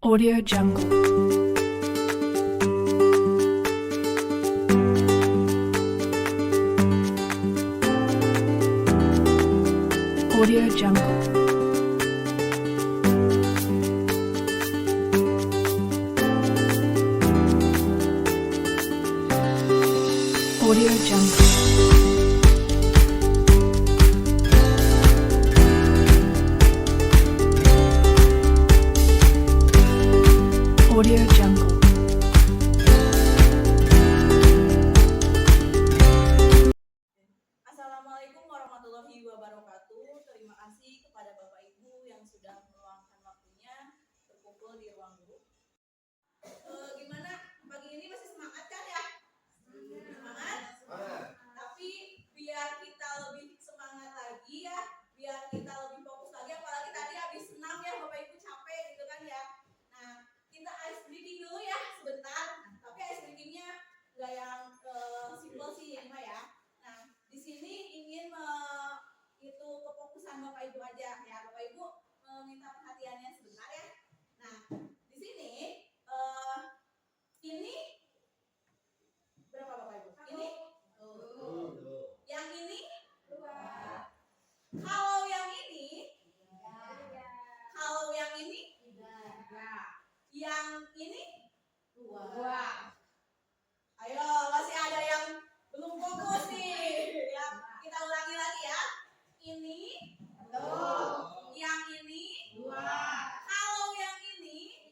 Audio Jungle. Audio Jungle. Audio Jungle. Audio Jungle. Assalamualaikum warahmatullahi wabarakatuh. Terima kasih kepada Bapak Ibu yang sudah meluangkan waktunya berkumpul di ruang guru. Gimana pagi ini masih semangat kan ya? Semangat? Tapi biar kita lebih semangat lagi ya, biar kita lebih fokus lagi. Apalagi tadi habis senam ya Bapak Ibu capek gitu kan ya. Nah kita ice breaking dulu ya sebentar. Tapi ice breakingnya nggak yang simple sih ini mah ya. Nah di sini ingin itu kefokusan Bapak Ibu aja ya. Bapak Ibu meminta perhatiannya sebentar ya. Nah di sini ini berapa Bapak Ibu? Ini yang ini kalau yang ini yang ini ayo masih ada yang belum fokus nih ya, kita ulangi lagi ya. Ini yang ini kalau yang ini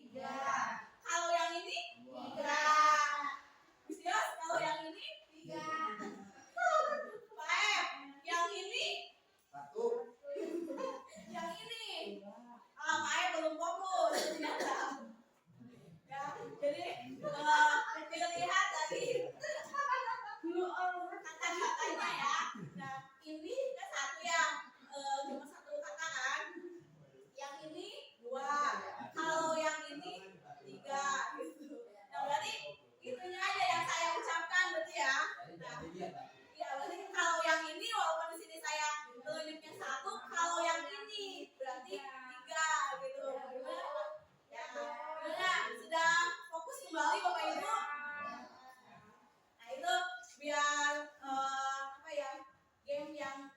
kalau yang ini bisa kalau yang ini Pak yang ini yang ini Pak belum fokus ternyata ya. Jadi dilihat tadi kata-katanya ya. Nah ini kan satu ya, cuma satu kata kan. Yang ini dua, kalau yang ini tiga gitu. Nah berarti itunya aja yang saya ucapkan berarti ya. Nah, ya berarti kalau yang ini walaupun di sini saya telunjuknya satu, kalau yang ini berarti tiga gitu. Ya, gimana? Sudah fokus kembali Bapak Ibu? Nah itu biar apa ya, game yang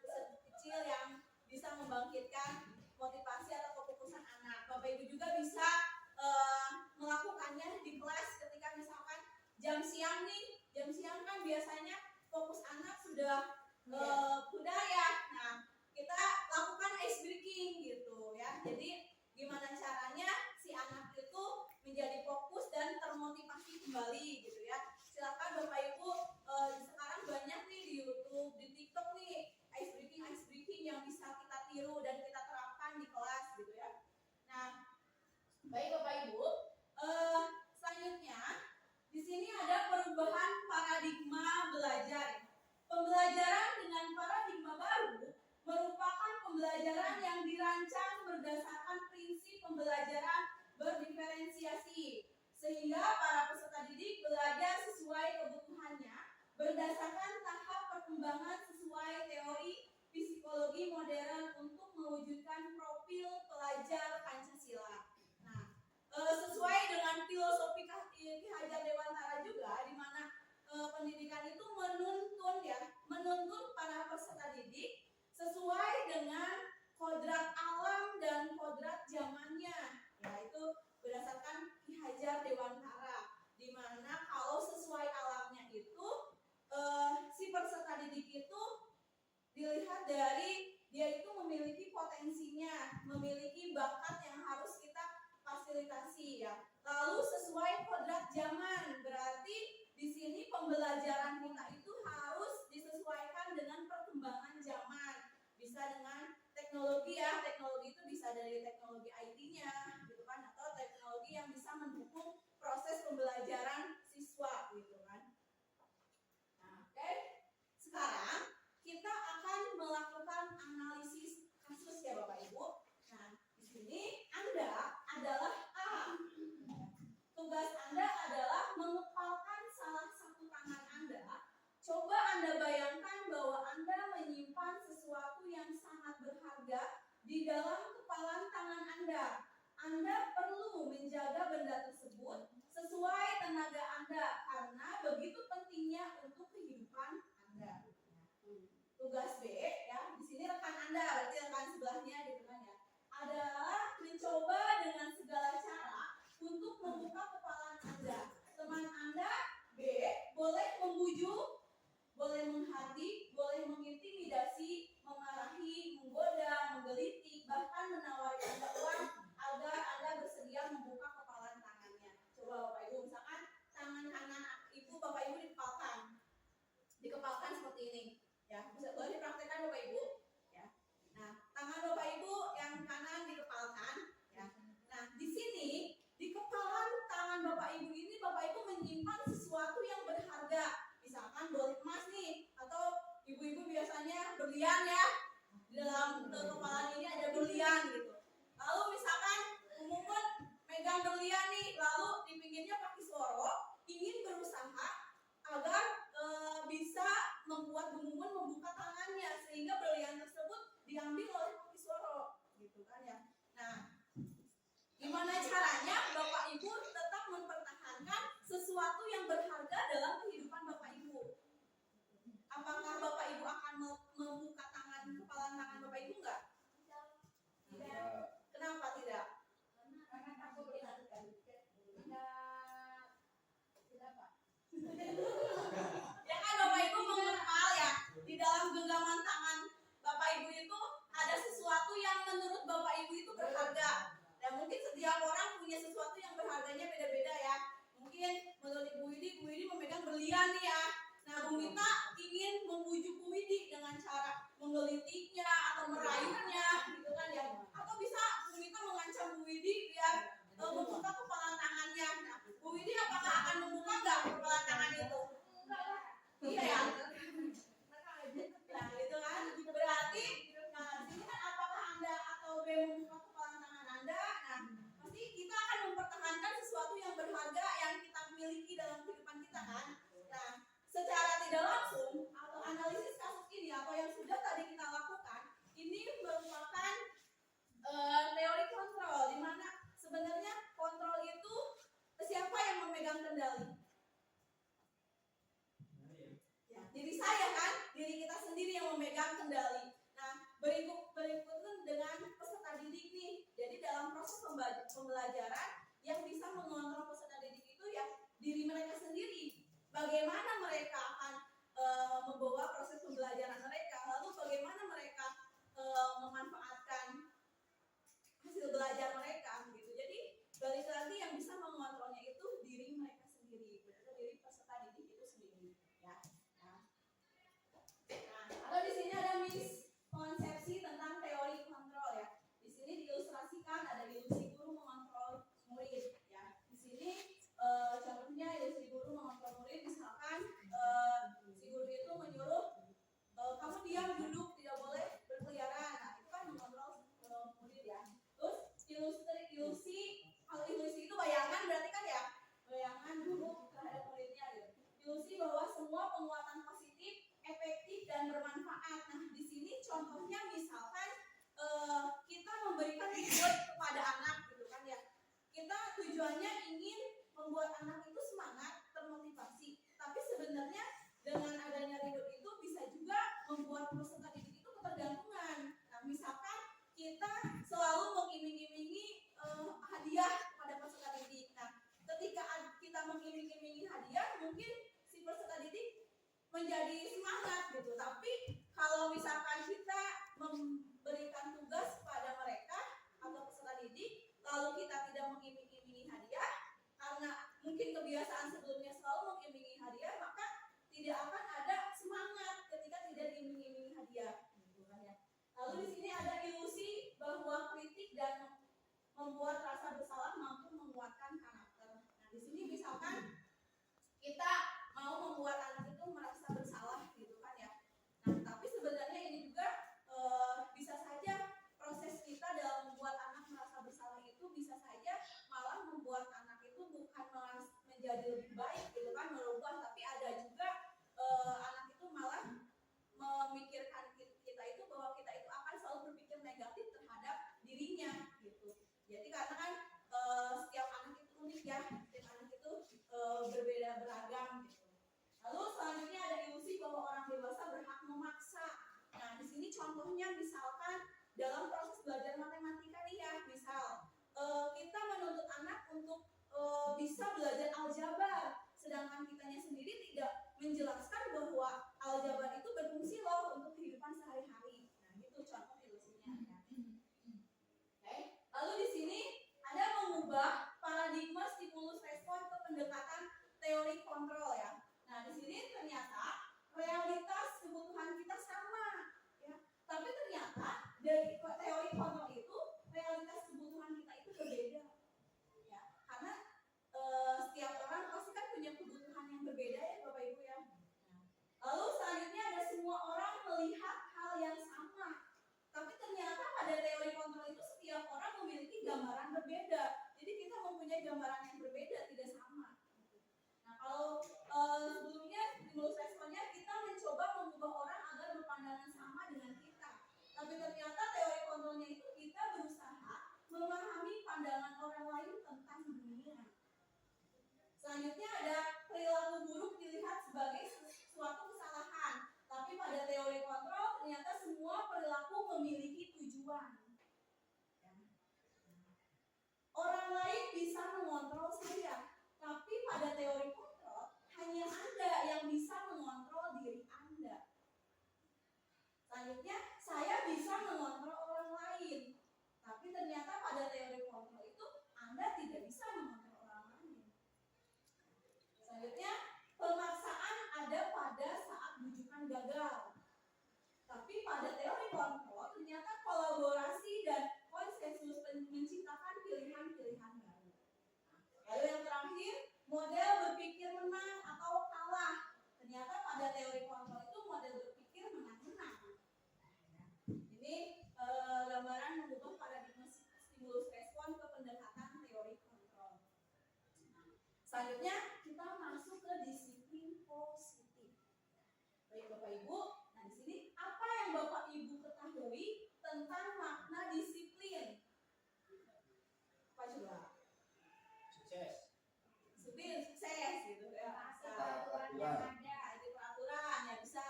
kecil yang bisa membangkitkan motivasi atau kefokusan anak. Bapak Ibu juga bisa melakukannya di kelas ketika misalkan jam siang nih. Jam siang kan biasanya fokus anak sudah pudar ya. Nah kita lakukan ice breaking gitu ya. Jadi gimana caranya si anak itu menjadi fokus dan termotivasi kembali gitu ya. Silakan Bapak Ibu, sekarang banyak nih di YouTube, di TikTok nih ice breaking yang bisa kita tiru dan kita terapkan di kelas gitu ya. Nah, baik Bapak Ibu, selanjutnya di sini ada perubahan paradigma belajar. Pembelajaran dengan paradigma baru merupakan pembelajaran yang dirancang berdasarkan prinsip pembelajaran berdiferensiasi, sehingga para peserta didik belajar sesuai kebutuhannya berdasarkan tahap perkembangan sesuai teori psikologi modern untuk mewujudkan profil pelajar Pancasila. Nah, sesuai dengan filosofi Ki Hajar Dewantara juga, di mana pendidikan itu menuntun para peserta didik sesuai dengan kodrat alam dan kodrat zamannya, yaitu berdasarkan Ki Hajar Dewantara, di mana kalau sesuai alamnya itu si peserta didik itu dilihat dari dia itu memiliki potensinya, memiliki bakat yang harus kita fasilitasi ya. Lalu sesuai kodrat zaman, berarti di sini pembelajaran kita itu harus disesuaikan dengan perkembangan zaman. Bisa dengan teknologi ya, teknologi itu bisa dari teknologi IT-nya gitu kan, atau teknologi yang bisa mendukung proses pembelajaran siswa gitu kan. Nah, oke. Sekarang kita akan melakukan analisis kasus ya Bapak Ibu. Nah, di sini Anda adalah A. Tugas Anda adalah mengepalkan salah satu tangan Anda. Coba Anda bayangkan bahwa Anda menyimpan sesuatu yang sangat berharga di dalam kepalan tangan Anda. Anda perlu menjaga menjaga benda tersebut sesuai tenaga Anda karena begitu pentingnya untuk kehidupan Anda. Tugas B ya, di sini rekan Anda, berarti rekan sebelahnya gitu kan ya, adalah mencoba dengan segala cara untuk membuka kepala Anda. Teman Anda B boleh membujuk, boleh menghardik, boleh mengintimidasi, memarahi, menggoda, menggelitik, bahkan menawari Anda uang agar Anda bersedia membuka kepala tangannya. Coba Bapak Ibu, misalkan tangan kanan Ibu, Bapak Ibu dikepalkan seperti ini. Ya, bisa boleh dipraktekkan Bapak Ibu. Ya. Nah, tangan Bapak Ibu yang kanan dikepalkan. Ya. Nah, di sini di kepalan tangan Bapak Ibu ini Bapak Ibu menyimpan sesuatu yang berharga. Misalkan boleh emas nih, atau ibu-ibu biasanya berlian ya. Di dalam kepalan ini ada berlian gitu. Lalu misalkan Mumun megang berlian nih, lalu di pinggirnya pakai soro, ingin berusaha agar bisa membuat Bu Mumun membuka tangannya sehingga berlian tersebut diambil oleh Pakai Suara gitu kan ya. Nah, gimana caranya Bapak Ibu tetap mempertahankan sesuatu yang berharga dalam kehidupan Bapak Ibu? Apakah Bapak Ibu akan membuka kepala tangan Bapak Ibu enggak? Tidak. Kenapa tidak? Karena takut diharukan. Tidak Pak. Ya kan Bapak Ibu mengepal ya, di dalam genggaman tangan Bapak Ibu itu ada sesuatu yang menurut Bapak Ibu itu berharga. Dan mungkin setiap orang punya sesuatu yang berharganya beda-beda ya. Mungkin menurut Bu Widi memegang berlian nih ya. Nah, Bu Mita ingin membujuk Bu Widi dengan cara menggelitiknya atau merayunya gitu kan ya. Atau bisa Bu Mita mengancam Bu Widi biar membuka kepala tangannya. Nah, Bu Widi apakah akan membuka enggak kepala tangan itu? Iya ya. Nah, itu kan berarti nah di sini kan apakah Anda atau B membuka kepala tangan Anda? Nah, pasti kita akan mempertahankan sesuatu yang berharga yang kita miliki dalam kehidupan kita kan. Nah, secara tidak langsung atau analisis kasus ini atau yang sudah tadi kita lakukan, ini merupakan teori kontrol di mana sebenarnya kontrol itu siapa yang memegang kendali? Ya, diri saya kan, diri kita sendiri yang memegang kendali. Nah, berikutnya dengan peserta didik nih. Jadi dalam proses pembelajaran yang bisa mengontrol peserta didik itu ya diri mereka sendiri. Bagaimana mereka akan membawa proses pembelajaran mereka, lalu bagaimana mereka memanfaatkan hasil belajar mereka gitu. Jadi balik lagi yang bisa mengontrolnya itu diri mereka sendiri, berarti diri peserta didik itu sendiri ya. Nah, atau di sini ada miskonsepsi tentang teori kontrol ya. Di sini diilustrasikan ada ilusi guru mengontrol murid ya. Di sini contohnya ilusi guru mengontrol murid, misalkan si guru itu menyuruh kamu diam duduk tidak boleh berkeliaran. Nah, itu kan mengontrol murid ya. Terus ilusi kalau ilusi itu bayangan berarti kan ya bayangan guru terhadap muridnya gitu. Ilusi bahwa semua penguatan positif efektif dan bermanfaat. Nah, di sini contohnya misalkan kita memberikan reward kepada anak gitu kan ya. Kita tujuannya ingin membuat anak itu semangat, termotivasi. Tapi sebenarnya dengan adanya reward itu bisa juga membuat peserta didik itu ketergantungan. Nah, misalkan kita selalu mengiming-imingi hadiah kepada peserta didik. Nah, ketika kita mengiming-imingi hadiah, mungkin si peserta didik menjadi semangat gitu. Tapi kalau misalkan kita memberikan tugas kepada mereka atau peserta didik, lalu kita tidak mengiming-imingi hadiah, karena mungkin kebiasaan sebelumnya selalu mengiming-imingi hadiah, maka tidak akan ada semangat ketika tidak diiming-imingi hadiah, gitu kan ya. Lalu di sini ada ilusi bahwa kritik dan membuat rasa bersalah mampu menguatkan karakter. Nah, di sini misalkan kita mau membuat anak itu merasa bersalah gitu kan ya. Nah, tapi sebenarnya ini juga bisa saja proses kita dalam membuat anak merasa bersalah itu bisa saja malah membuat anak itu bukan menjadi lebih baik gitu kan, merubah, tapi ada juga anak itu malah memikirkan kita itu bahwa kita itu akan selalu berpikir negatif terhadap dirinya gitu. Jadi karena contohnya misalkan dalam proses belajar matematika nih ya, misal kita menuntut anak untuk bisa belajar aljabar, sedangkan kitanya sendiri tidak menjelaskan bahwa aljabar itu berfungsi loh untuk kehidupan sehari-hari. Nah, gitu contoh ilustrasinya ya. Oke. Lalu di sini ada mengubah paradigma stimulus respon ke pendekatan teori kontrol ya. Nah, di sini ternyata realitas kebutuhan kita sama ya. Tapi ternyata dari teori kontrol itu realitas kebutuhan kita itu berbeda. Ya, karena setiap orang pasti kan punya kebutuhan yang berbeda ya Bapak Ibu ya. Lalu selanjutnya ada semua orang melihat hal yang sama. Tapi ternyata pada teori kontrol itu setiap orang memiliki gambaran berbeda. Jadi kita mempunyai gambaran yang berbeda, tidak sama. Nah, kalau sebelumnya stimulus responnya kita mencoba mengubah orang agar berpandangan sama dengan kita. Tapi ternyata teori kontrolnya itu kita berusaha memahami pandangan orang lain tentang dunia. Selanjutnya ada perilaku buruk dilihat sebagai suatu kesalahan. Tapi pada teori kontrol ternyata semua perilaku memiliki tujuan. Orang lain bisa mengontrol saya, tapi pada teori kontrol hanya Anda yang bisa mengontrol diri Anda. Selanjutnya, saya bisa mengontrol orang lain, tapi ternyata pada teori kontrol itu Anda tidak bisa mengontrol orang lain. Selanjutnya, pemaksaan ada pada saat bujukan gagal. Tapi pada teori kontrol ternyata kolaborasi dan konsensus menciptakan pilihan-pilihan baru. Lalu yang terakhir, model berpikir menang atau kalah. Ternyata pada teori kontrol itu model berpikir menang-menang. Ini gambaran mengubah paradigma stimulus respon ke pendekatan teori kontrol. Selanjutnya kita masuk ke disiplin positif. Baik Bapak Ibu, nah di sini apa yang Bapak Ibu ketahui tentang makna disiplin? Apa coba? Sukses. Disiplin sukses gitu ya. Peraturan yang ada, itu peraturan ya bisa.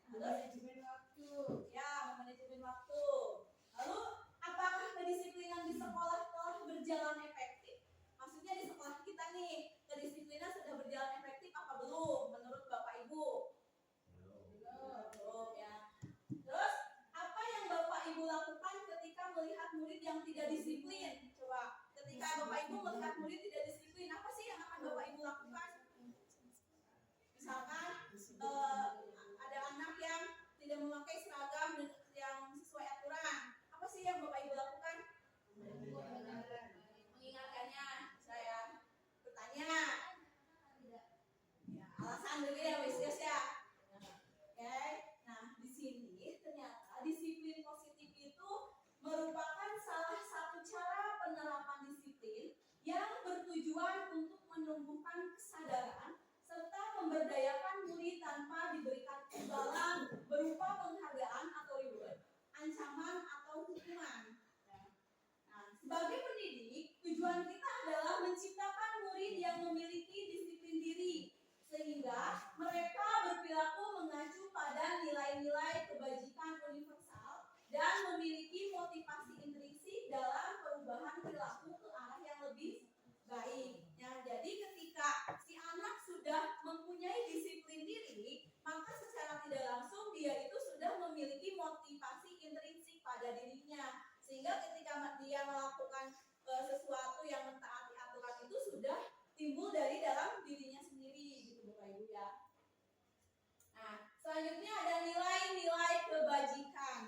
Manajemen waktu. Ya, manajemen waktu. Lalu apakah kedisiplinan di sekolah telah berjalan efektif? Maksudnya di sekolah kita nih, kedisiplinan sudah berjalan efektif apa belum menurut Bapak Ibu? Belum ya. Terus apa yang Bapak Ibu lakukan ketika melihat murid yang tidak disiplin? Coba, ketika Bapak Ibu melihat murid tidak disiplin, apa sih yang akan Bapak Ibu lakukan? Misalkan ada anak yang tidak memakai seragam yang sesuai aturan, apa sih yang Bapak Ibu lakukan? Mengingatkannya. Saya bertanya. Ya, alasan dulu ya, wis ya. Oke. Nah, di sini ternyata disiplin positif itu merupakan salah satu cara penerapan disiplin yang bertujuan untuk menumbuhkan kesadaran serta memberdayakan murid tanpa diberikan imbalan berupa penghargaan atau reward, ancaman atau hukuman. Nah, sebagai pendidik, tujuan kita adalah menciptakan murid yang memiliki disiplin diri, sehingga mereka berperilaku mengacu pada nilai-nilai kebajikan universal dan memiliki motivasi intrinsik dalam perubahan perilaku ke arah yang lebih baik. Ya, jadi ketika si anak sudah mempunyai disiplin diri, maka secara tidak langsung dia itu sudah memiliki motivasi intrinsik pada dirinya, sehingga ketika dia melakukan sesuatu yang mentaati aturan itu sudah timbul dari dalam dirinya sendiri, gitu Bapak Ibu ya. Nah, selanjutnya ada nilai-nilai kebajikan.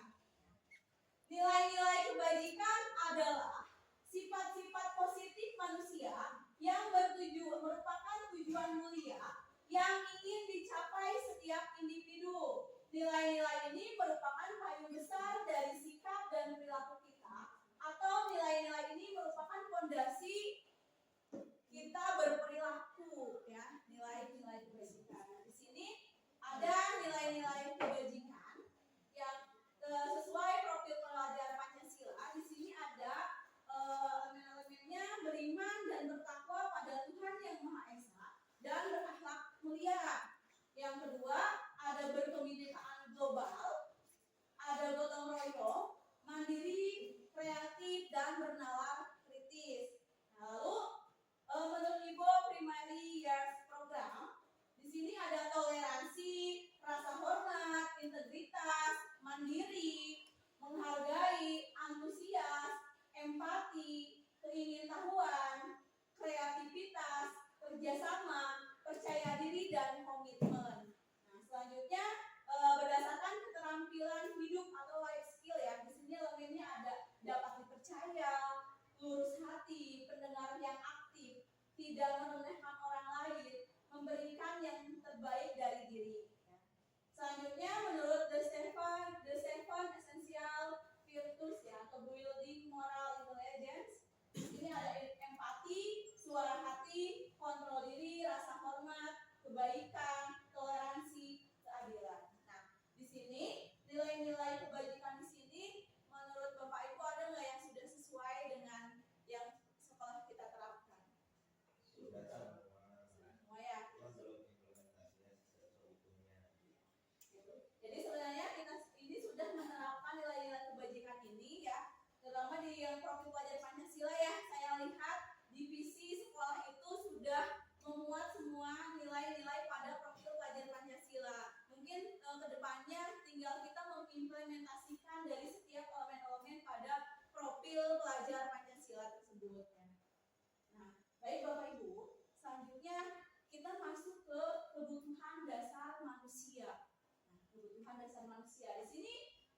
Nilai-nilai kebajikan adalah sifat-sifat positif manusia yang merupakan tujuan mulia yang ingin dicapai setiap individu. Nilai-nilai ini merupakan payung besar dari sikap dan perilaku kita, atau nilai-nilai ini merupakan fondasi kita berperilaku, ya, nilai-nilai kebajikan. Nah, di sini ada nilai-nilai kebajikan yang sesuai profil pelajar Pancasila. Di sini ada elemen-elemennya beriman dan bertakwa pada Tuhan Yang Maha Esa dan berakhlak mulia. Yang kedua ada berkebinekaan global, ada gotong royong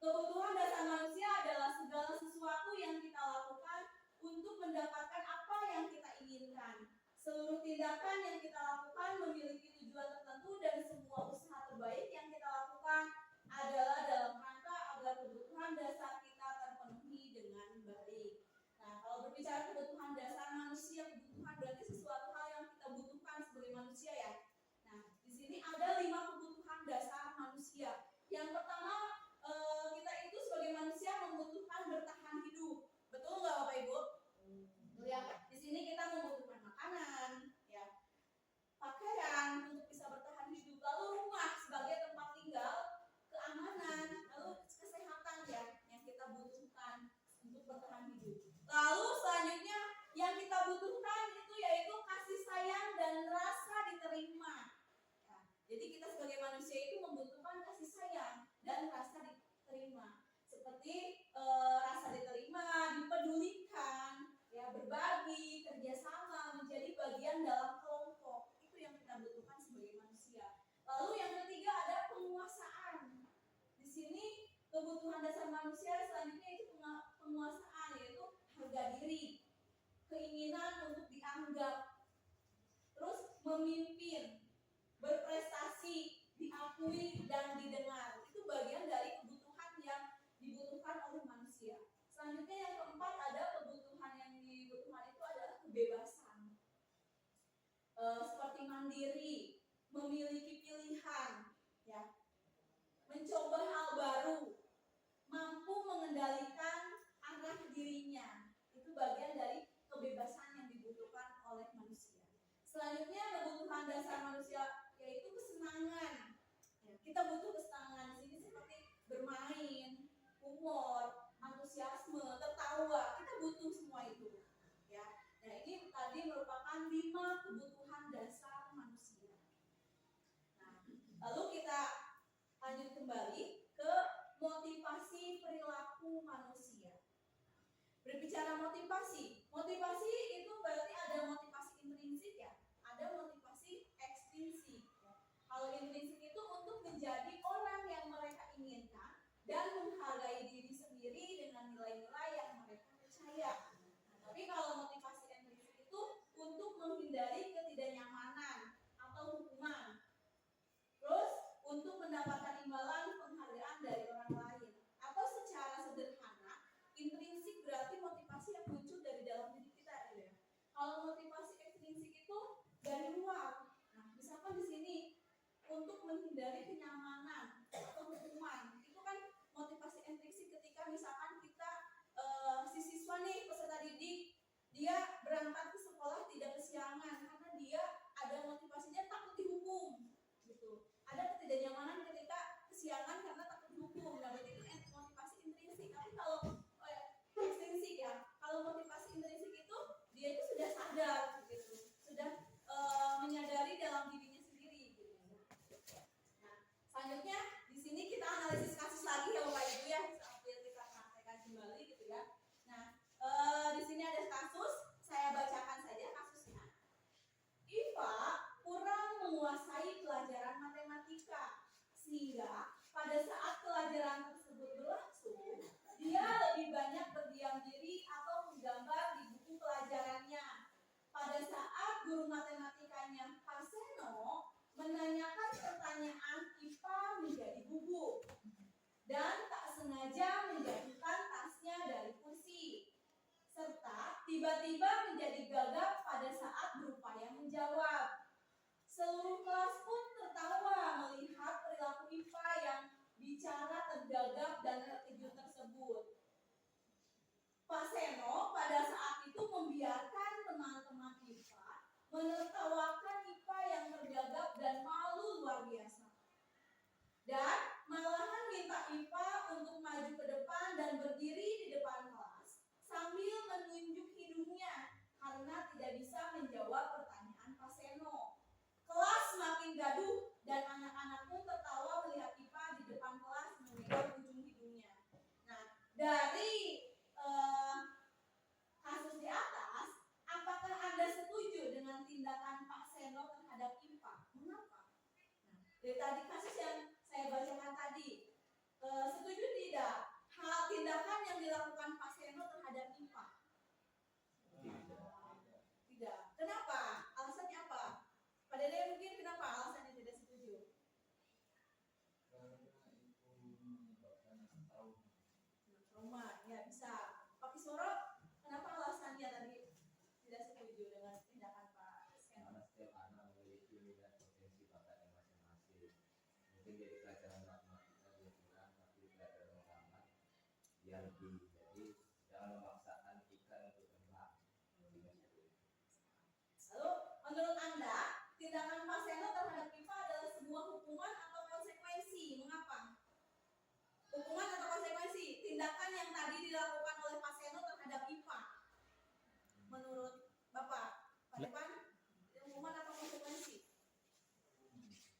Kebutuhan dasar manusia adalah segala sesuatu yang kita lakukan untuk mendapatkan apa yang kita inginkan. Seluruh tindakan yang kita lakukan memiliki tujuan tertentu dan semua usaha terbaik yang kita lakukan adalah dalam rangka agar kebutuhan dasar kita terpenuhi dengan baik. Nah, kalau berbicara kebutuhan dasar manusia, kebutuhan berarti sesuatu hal yang kita butuhkan sebagai manusia ya. Nah, di sini ada 5 kebutuhan dasar manusia. Yang pertama, kita itu sebagai manusia membutuhkan bertahan hidup. Betul nggak Bapak Ibu? Betul ya. Di sini kita membutuhkan makanan, ya, pakaian untuk bisa bertahan hidup. Lalu rumah sebagai tempat tinggal, keamanan, lalu kesehatan ya yang kita butuhkan untuk bertahan hidup. Lalu selanjutnya yang kita butuhkan itu yaitu kasih sayang dan rasa diterima. Ya, jadi kita sebagai manusia itu membutuhkan kasih sayang dan rasa diterima. Seperti rasa diterima, dipedulikan, ya, berbagi, kerjasama, menjadi bagian dalam kelompok. Itu yang kita butuhkan sebagai manusia. Lalu yang ketiga ada penguasaan. Di sini kebutuhan dasar manusia selanjutnya itu penguasaan, yaitu harga diri, keinginan untuk dianggap, terus memimpin, berprestasi, diakui dan didengar. Itu bagian dari kebutuhan yang dibutuhkan oleh manusia. Selanjutnya yang keempat ada kebutuhan yang dibutuhkan itu adalah kebebasan. Seperti mandiri, memiliki pilihan, ya, mencoba hal baru, mampu mengendalikan arah dirinya. Itu bagian dari kebebasan yang dibutuhkan oleh manusia. Selanjutnya kebutuhan dasar manusia yaitu kesenangan. Ya, kita butuh kesenangan di sini seperti bermain, humor, antusiasme, tertawa. Kita butuh semua itu. Ya. Nah, ini tadi merupakan 5 kebutuhan dasar manusia. Nah, lalu kita lanjut kembali ke motivasi perilaku manusia. Berbicara motivasi, motivasi itu berarti ada motivasi intrinsik ya, ada motivasi ekstrinsik. Kalau intrinsik itu untuk menjadi orang yang mereka inginkan dan menghargai diri sendiri dengan nilai-nilai yang mereka percaya. Nah, tapi kalau motivasi ekstrinsik itu untuk menghindari ketidaknyamanan atau hukuman. Terus untuk mendapatkan imbalan penghargaan dari orang lain. Atau secara sederhana, intrinsik berarti motivasi yang muncul dari dalam diri kita gitu ya. Kalau motivasi ekstrinsik itu dari luar. Nah, misalkan di sini untuk menghindari kenyamanan atau hukuman. Itu kan motivasi ekstrinsik ketika misalkan kita si siswa nih peserta didik, dia berangkat ke sekolah tidak kesiangan karena dia ada motivasinya takut dihukum gitu. Ada ketidaknyamanan ketika kesiangan karena takut dihukum. Nah, berarti itu motivasi intrinsik. Tapi kalau ekstrinsik ya, kalau motivasi intrinsik itu dia itu sudah sadar gitu, sudah menyadari dalam dirinya sendiri gitu. Nah, selanjutnya di sini kita analisis kasus lagi ya Bapak Ibu ya, sambil kita praktekkan kembali gitu ya. Nah, di sini ada kasus, saya bacakan saja kasusnya. Iva kurang menguasai pelajaran matematika sehingga pada saat pelajaran tersebut berlangsung, dia lebih banyak berdiam diri atau menggambar di buku pelajarannya. Pada saat guru matematikanya Pak Seno menanyakan pertanyaan, Iva menjadi gugup dan tak sengaja menjatuhkan tasnya dari kursi, serta tiba-tiba menjadi gagap pada saat berupaya menjawab. Seluruh kelas pun tertawa melihat perilaku Iva yang bicara tergagap dan terkejut tersebut. Pak Seno pada saat itu membiarkan teman-teman Iva menertawakan Iva yang tergagap dan malu luar biasa. Dan malahan minta Iva untuk maju ke depan dan berdiri di depan kelas sambil menunjuk hidungnya karena tidak bisa menjawab pertanyaan Pak Seno. Kelas semakin gaduh dan anak-anak pun tertawa melihat Iva di depan kelas memegang ujung hidungnya. Nah, dari kasus di atas, apakah Anda setuju dengan tindakan Pak Seno terhadap Iva? Mengapa? Nah, dari tadi kasus yang saya bacakan tadi, Setuju tidak? Hal tindakan yang dilakukan Pak Seno terhadap IPA? Tidak. Kenapa? Alasannya apa? Pak Dede mungkin kenapa alasannya tidak setuju? Trauma, ya bisa. Pak Kisworo, kenapa alasannya tadi tidak setuju dengan tindakan Pak Seno? Karena setiap anak memiliki minat potensi bakatnya masing-masing. Mungkin dari pelajaran matematika dia kurang, tapi pelajaran agama dia lebih. Jadi jangan memaksakan ikan untuk terbang. Lalu, menurut Anda, tindakan Pak Seno terhadap IPA adalah sebuah hukuman atau konsekuensi? Mengapa? Hukuman atau konsekuensi? Tindakan yang tadi dilakukan oleh Pak Seno terhadap IPA. Menurut Bapak, Pak Depan, hukuman atau konsekuensi?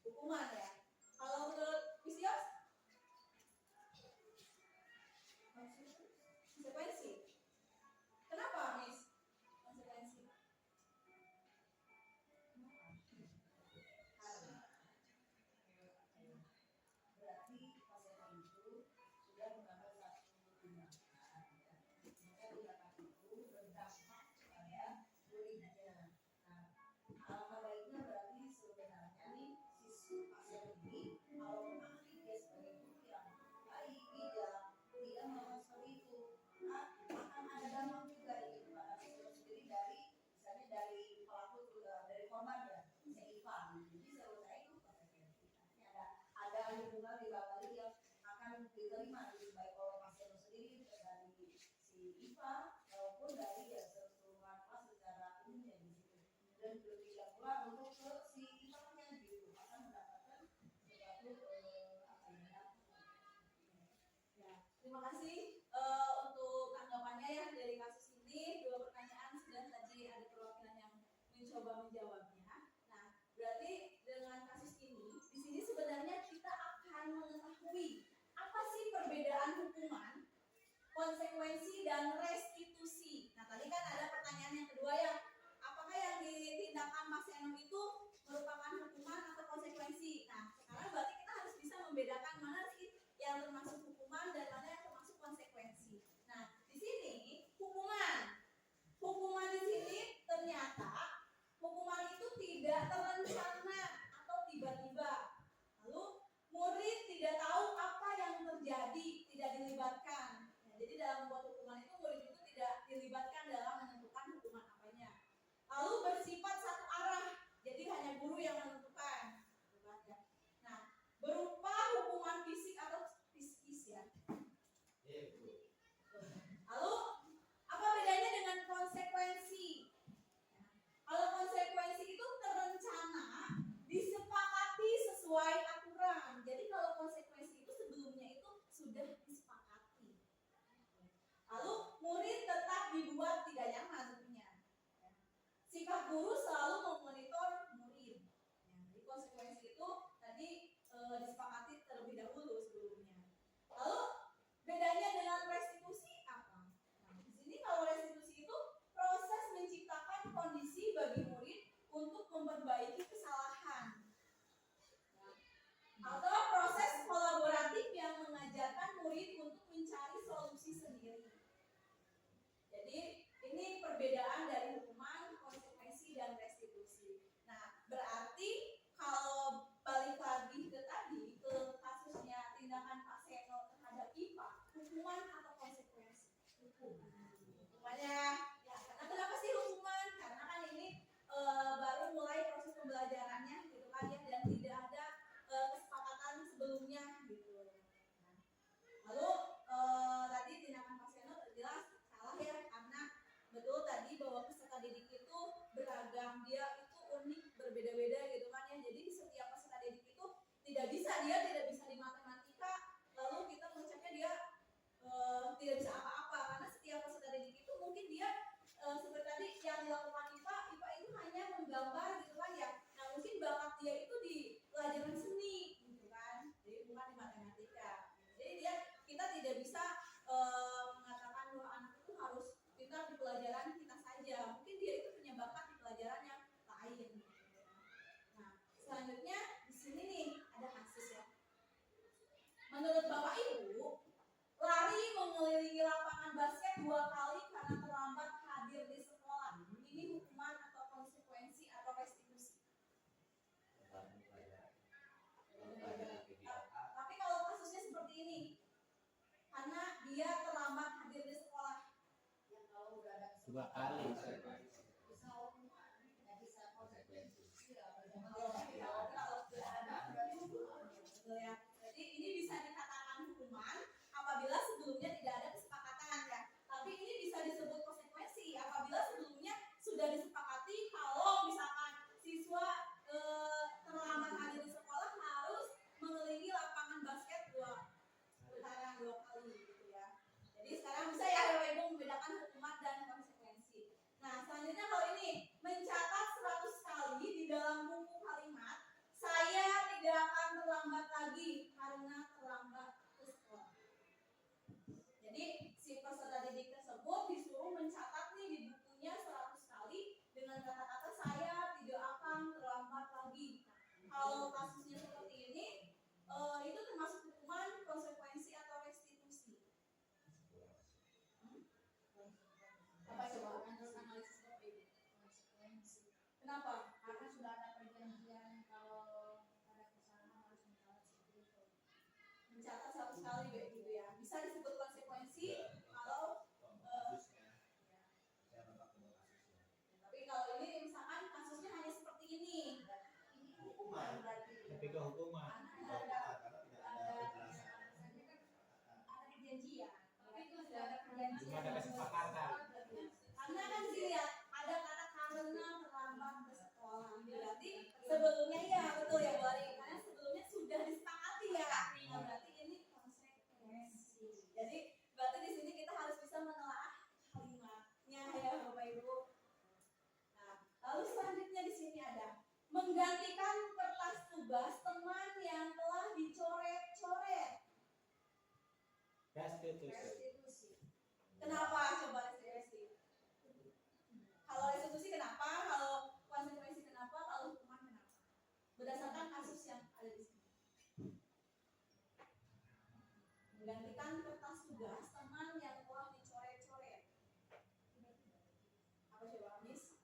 Hukuman ya. Kalau menurut Misios? Konsekuensi. Kenapa, Miss? Konsekuensi. Berarti pasien itu sudah mengambil satu tindakan, maka tindakan itu berdampak pada muridnya. Nah, alangkah baiknya berarti sebenarnya nih si pasien ini kalau memang dia sebagai guru yang baik, bijak, tidak melakukan seperti itu, akan ada dampak juga ini kepada pasien sendiri dari misalnya dari pelaku dari korban ya, si Ivan. Jadi menurut saya itu konsekuensi. Ada hubungan di balik yang akan diterima baik oleh pasien sendiri dari si IPA maupun dari keseluruhan kelas secara umumnya di situ. Dan berbeda pula untuk ke si IPA-nya gitu akan mendapatkan suatu ya. Terima kasih untuk tanggapannya ya dari kasus ini. 2 pertanyaan sudah tadi ada perwakilan yang mencoba menjawabnya. Nah, berarti dengan kasus ini di sini sebenarnya kita akan mengetahui apa sih perbedaan hukuman, konsekuensi dan restitusi. Nah, tadi kan ada pertanyaan yang kedua ya, apakah yang ditindakan Mas Seno itu merupakan hukuman atau konsekuensi? Nah, sekarang berarti kita harus bisa membedakan mana sih yang termasuk hukuman dan mana yang termasuk konsekuensi. Nah, di sini hukuman di sini ternyata hukuman itu tidak terencana atau tiba-tiba. Lalu murid tidak tahu apa yang terjadi, tidak dilibatkan. Nah, jadi dalam membuat hukuman itu murid itu tidak dilibatkan dalam menentukan hukuman apanya. Lalu bersifat satu arah, jadi hanya 2 kali. Jadi ini bisa dikatakan hukuman apabila sebelumnya tidak ada kesepakatan ya. Tapi ini bisa disebut konsekuensi apabila sebelumnya sudah disepakati kalau misalkan siswa terlambat hadir di sekolah harus mengelilingi lapangan basket 2 putaran 2 kali gitu ya. Jadi sekarang bisa ya Bapak Ibu membedakan hukuman dan konsekuensi. Nah, selanjutnya kalau ini mencatat 100 kali di dalam buku kalimat saya tidak akan terlambat lagi karena terlambat ke sekolah. Jadi si peserta didik tersebut disuruh mencatat nih di bukunya 100 kali dengan kata-kata saya tidak akan terlambat lagi. Kalau kasusnya seperti ini, itu termasuk hukuman, konsekuensi atau restitusi. Apa coba analisis Bapak Ibu? Kenapa? Karena sudah ada perjanjian kalau ada kesalahan harus mencatat seperti itu. Mencatat 100 kali gitu ya. Bisa disebut konsekuensi kalau tapi kalau ini misalkan kasusnya hanya seperti ini. Hukuman. Tapi ke hukuman. Ada perjanjian. Tapi itu sudah ada perjanjian. Cuma ada kesepakatan. Karena kan dilihat ada kata karena terlambat ke sekolah. Berarti sebelumnya ya betul ya Bu Ari. Karena sebelumnya sudah disepakati ya. Nah, berarti ini konsekuensi. Jadi berarti di sini kita harus bisa menelaah kalimatnya ya Bapak Ibu. Nah, lalu selanjutnya di sini ada menggantikan kertas tugas teman yang telah dicoret-coret. Restitusi. Kenapa coba restitusi? Kalau restitusi kenapa? Kalau konsekuensi kenapa? Kalau hukuman kenapa? Berdasarkan kasus yang ada di sini. Menggantikan kertas tugas teman yang telah dicoret-coret. Apa coba, Miss?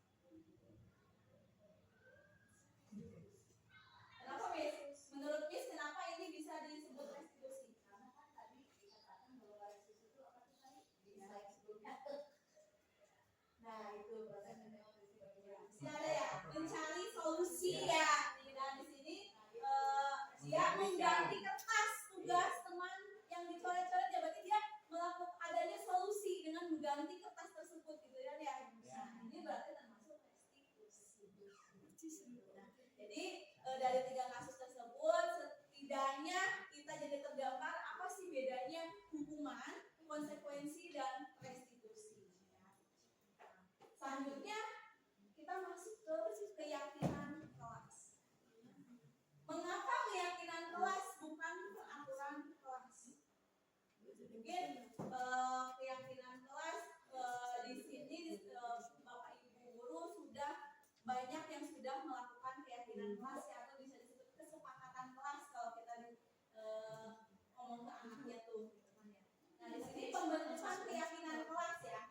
Kenapa, Miss? Menurut Miss, kenapa ini bisa disebut restitusi? Karena kan tadi dikatakan bahwa restitusi itu apa sih tadi? Di slide sebelumnya. Nah, itu berarti di sini ada ya, mencari solusi ya. Dan di sini dia mengganti kertas tugas teman yang dicoret-coret ya, berarti dia melakukan adanya solusi dengan mengganti kertas tersebut gitu ya. Nah, ini berarti termasuk restitusi. Jadi dari 3 kasus tersebut setidaknya kita jadi tergambar apa sih bedanya hukuman, konsekuensi dan restitusi. Selanjutnya kita masuk ke keyakinan kelas. Mengapa keyakinan kelas bukan peraturan kelas? Mungkin keyakinan kelas di sini Bapak Ibu guru sudah banyak yang sudah melakukan keyakinan kelas ya, atau bisa disebut kesepakatan kelas kalau kita ngomong ke anaknya tuh. Nah di sini pembentukan keyakinan kelas ya.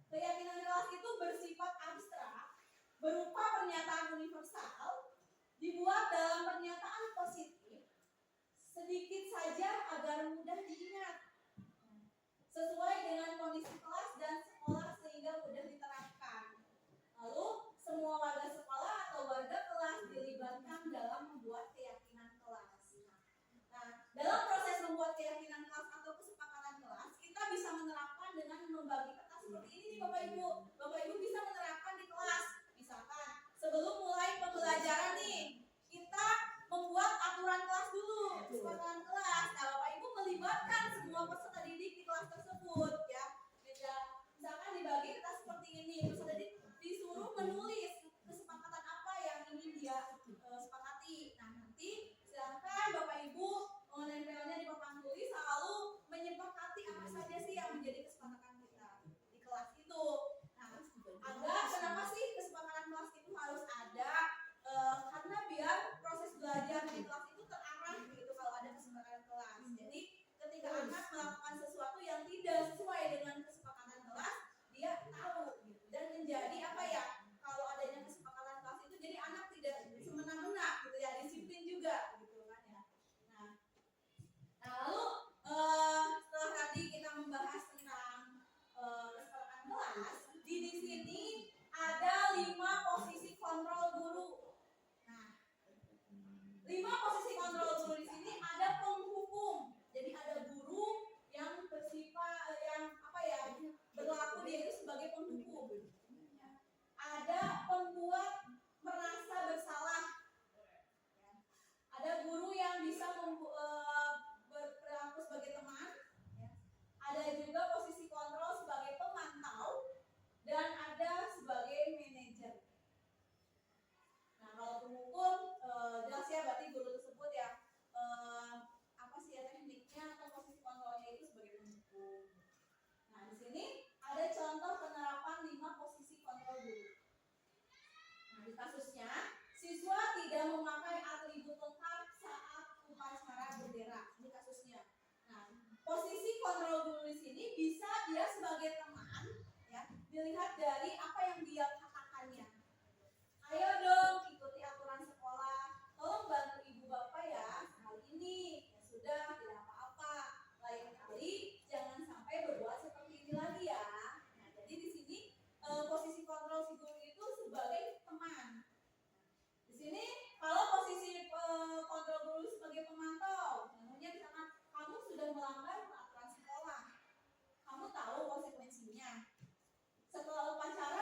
Keyakinan kelas itu bersifat abstrak, berupa pernyataan universal, dibuat dalam pernyataan positif, sedikit saja agar mudah diingat, sesuai dengan kondisi kelas dan sekolah sehingga mudah diterapkan. Lalu semua warga sekolah atau warga kelas dilibatkan dalam membuat keyakinan kelas. Nah, dalam proses membuat keyakinan kelas atau kesepakatan kelas, kita bisa menerapkan dengan membagi kertas seperti ini nih Bapak Ibu. Bapak Ibu bisa menerapkan di kelas. Misalkan sebelum mulai pembelajaran nih, kita membuat aturan kelas dulu, kesepakatan kelas. Nah, Bapak Ibu melibatkan semua peserta didik di kelas tersebut ya. Misalkan dibagi kertas seperti ini, peserta didik disuruh menulis kesepakatan apa yang ingin dia sepakati. Nah, nanti silakan Bapak Ibu menempelnya di papan tulis lalu menyepakati apa saja sih yang menjadi kesepakatan kita di kelas itu. Nah, dari apa yang dia katakannya. Ayo dong ikuti aturan sekolah. Tolong bantu ibu bapak ya. Hal ini ya sudah tidak apa-apa. Lain kali jangan sampai berbuat seperti ini lagi ya. Nah, jadi di sini posisi kontrol si guru itu sebagai teman. Di sini kalau posisi kontrol guru sebagai pemantau, contohnya misalkan kamu sudah melanggar peraturan sekolah, kamu tahu konsekuensinya. Setelah upacara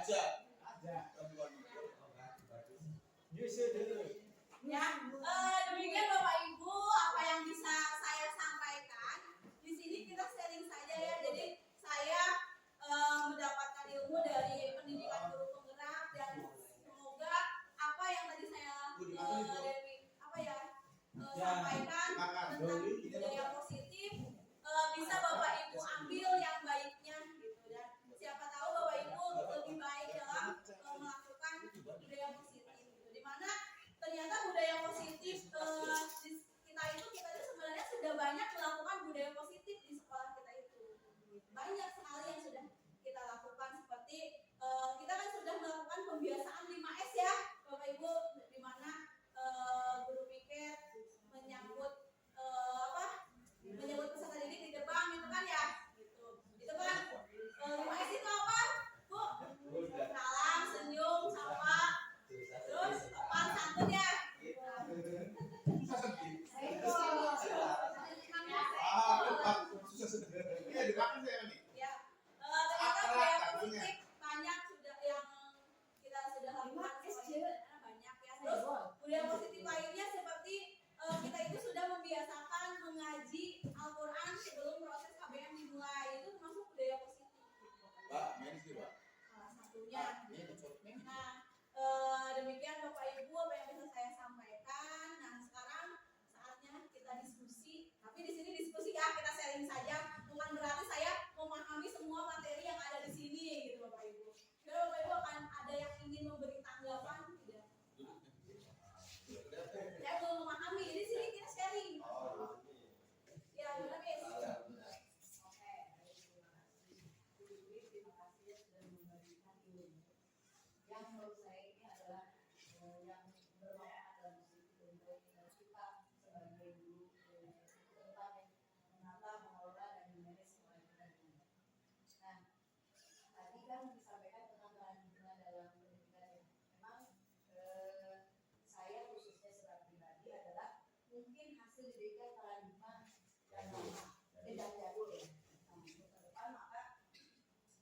Ajak. Perempuan. Nyusul dulu. Ya, demikian Bapak Ibu apa yang bisa saya sampaikan. Di sini kita sharing saja ya. Jadi saya mendapatkan ilmu dari pendidikan guru penggerak dan semoga apa yang tadi saya sampaikan tentang budaya positif bisa Bapak Ibu ambil yang baiknya gitu dan siapa tahu Bapak Ibu lebih baik dalam melakukan budaya positif gitu. Dimana ternyata budaya positif kita itu sebenarnya sudah banyak melakukan budaya positif di sekolah kita itu banyak sekali yang sudah kita lakukan seperti kita kan sudah melakukan pembiasaan 5S ya Bapak Ibu di mana guru piket menyambut menyambut peserta didik di gerbang itu kan ya gitu itu kan 5S itu apa Bu? Salam, senyum, sapa terus sopan santun ya ya ternyata budaya positif banyak sudah yang kita sudah lakukan banyak ya terus budaya positif lainnya seperti kita itu sudah membiasakan mengaji Al-Quran sebelum proses KBM dimulai itu termasuk budaya positif Pak, main sih, Pak. salah satunya Ini nah demikian Bapak Ibu apa yang bisa saya sampaikan nah sekarang saatnya kita diskusi tapi di sini diskusi ya kita sharing saja bukan berarti saya memahami semua materi yang ada di sini gitu Bapak Ibu jadi Bapak Ibu akan ada yang ingin memberi tanggapan tidak saya belum memahami jadi sini kita sharing ya benar Miss oke terima kasih ya sudah memberikan ilmu yang menurut saya ini adalah yang bermanfaat dalam hidup untuk kita sebagai guru tentang menata, mengelola dan memanage sekolah kita dengan baik. Nah, tadi kan disampaikan tentang kelanjutan dalam pendidikan ya. Memang saya khususnya secara pribadi adalah mungkin hasil didikan kelanjutan dan lama tidak jadul ya. Nah, untuk ke depan maka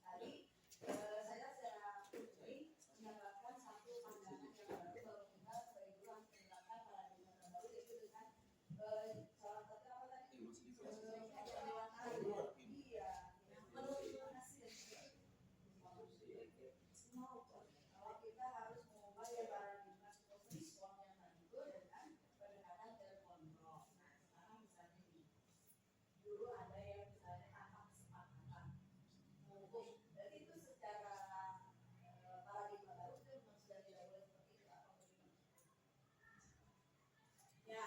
tadi saya secara pribadi mendapatkan satu pandangan yang baru bahwa kita sebagai guru harus menerapkan paradigma terbaru yaitu dengan salah satu apa tadi iya menurut hasil kalau kita harus mengubah ya paradigma seperti sekolah yang tadi itu dengan pendekatan terkontrol. Nah sekarang misalnya nih dulu ada yang misalnya tanpa kesepakatan untuk dan itu secara paradigma baru itu memang sudah tidak boleh seperti itu apa bagaimana? Ya,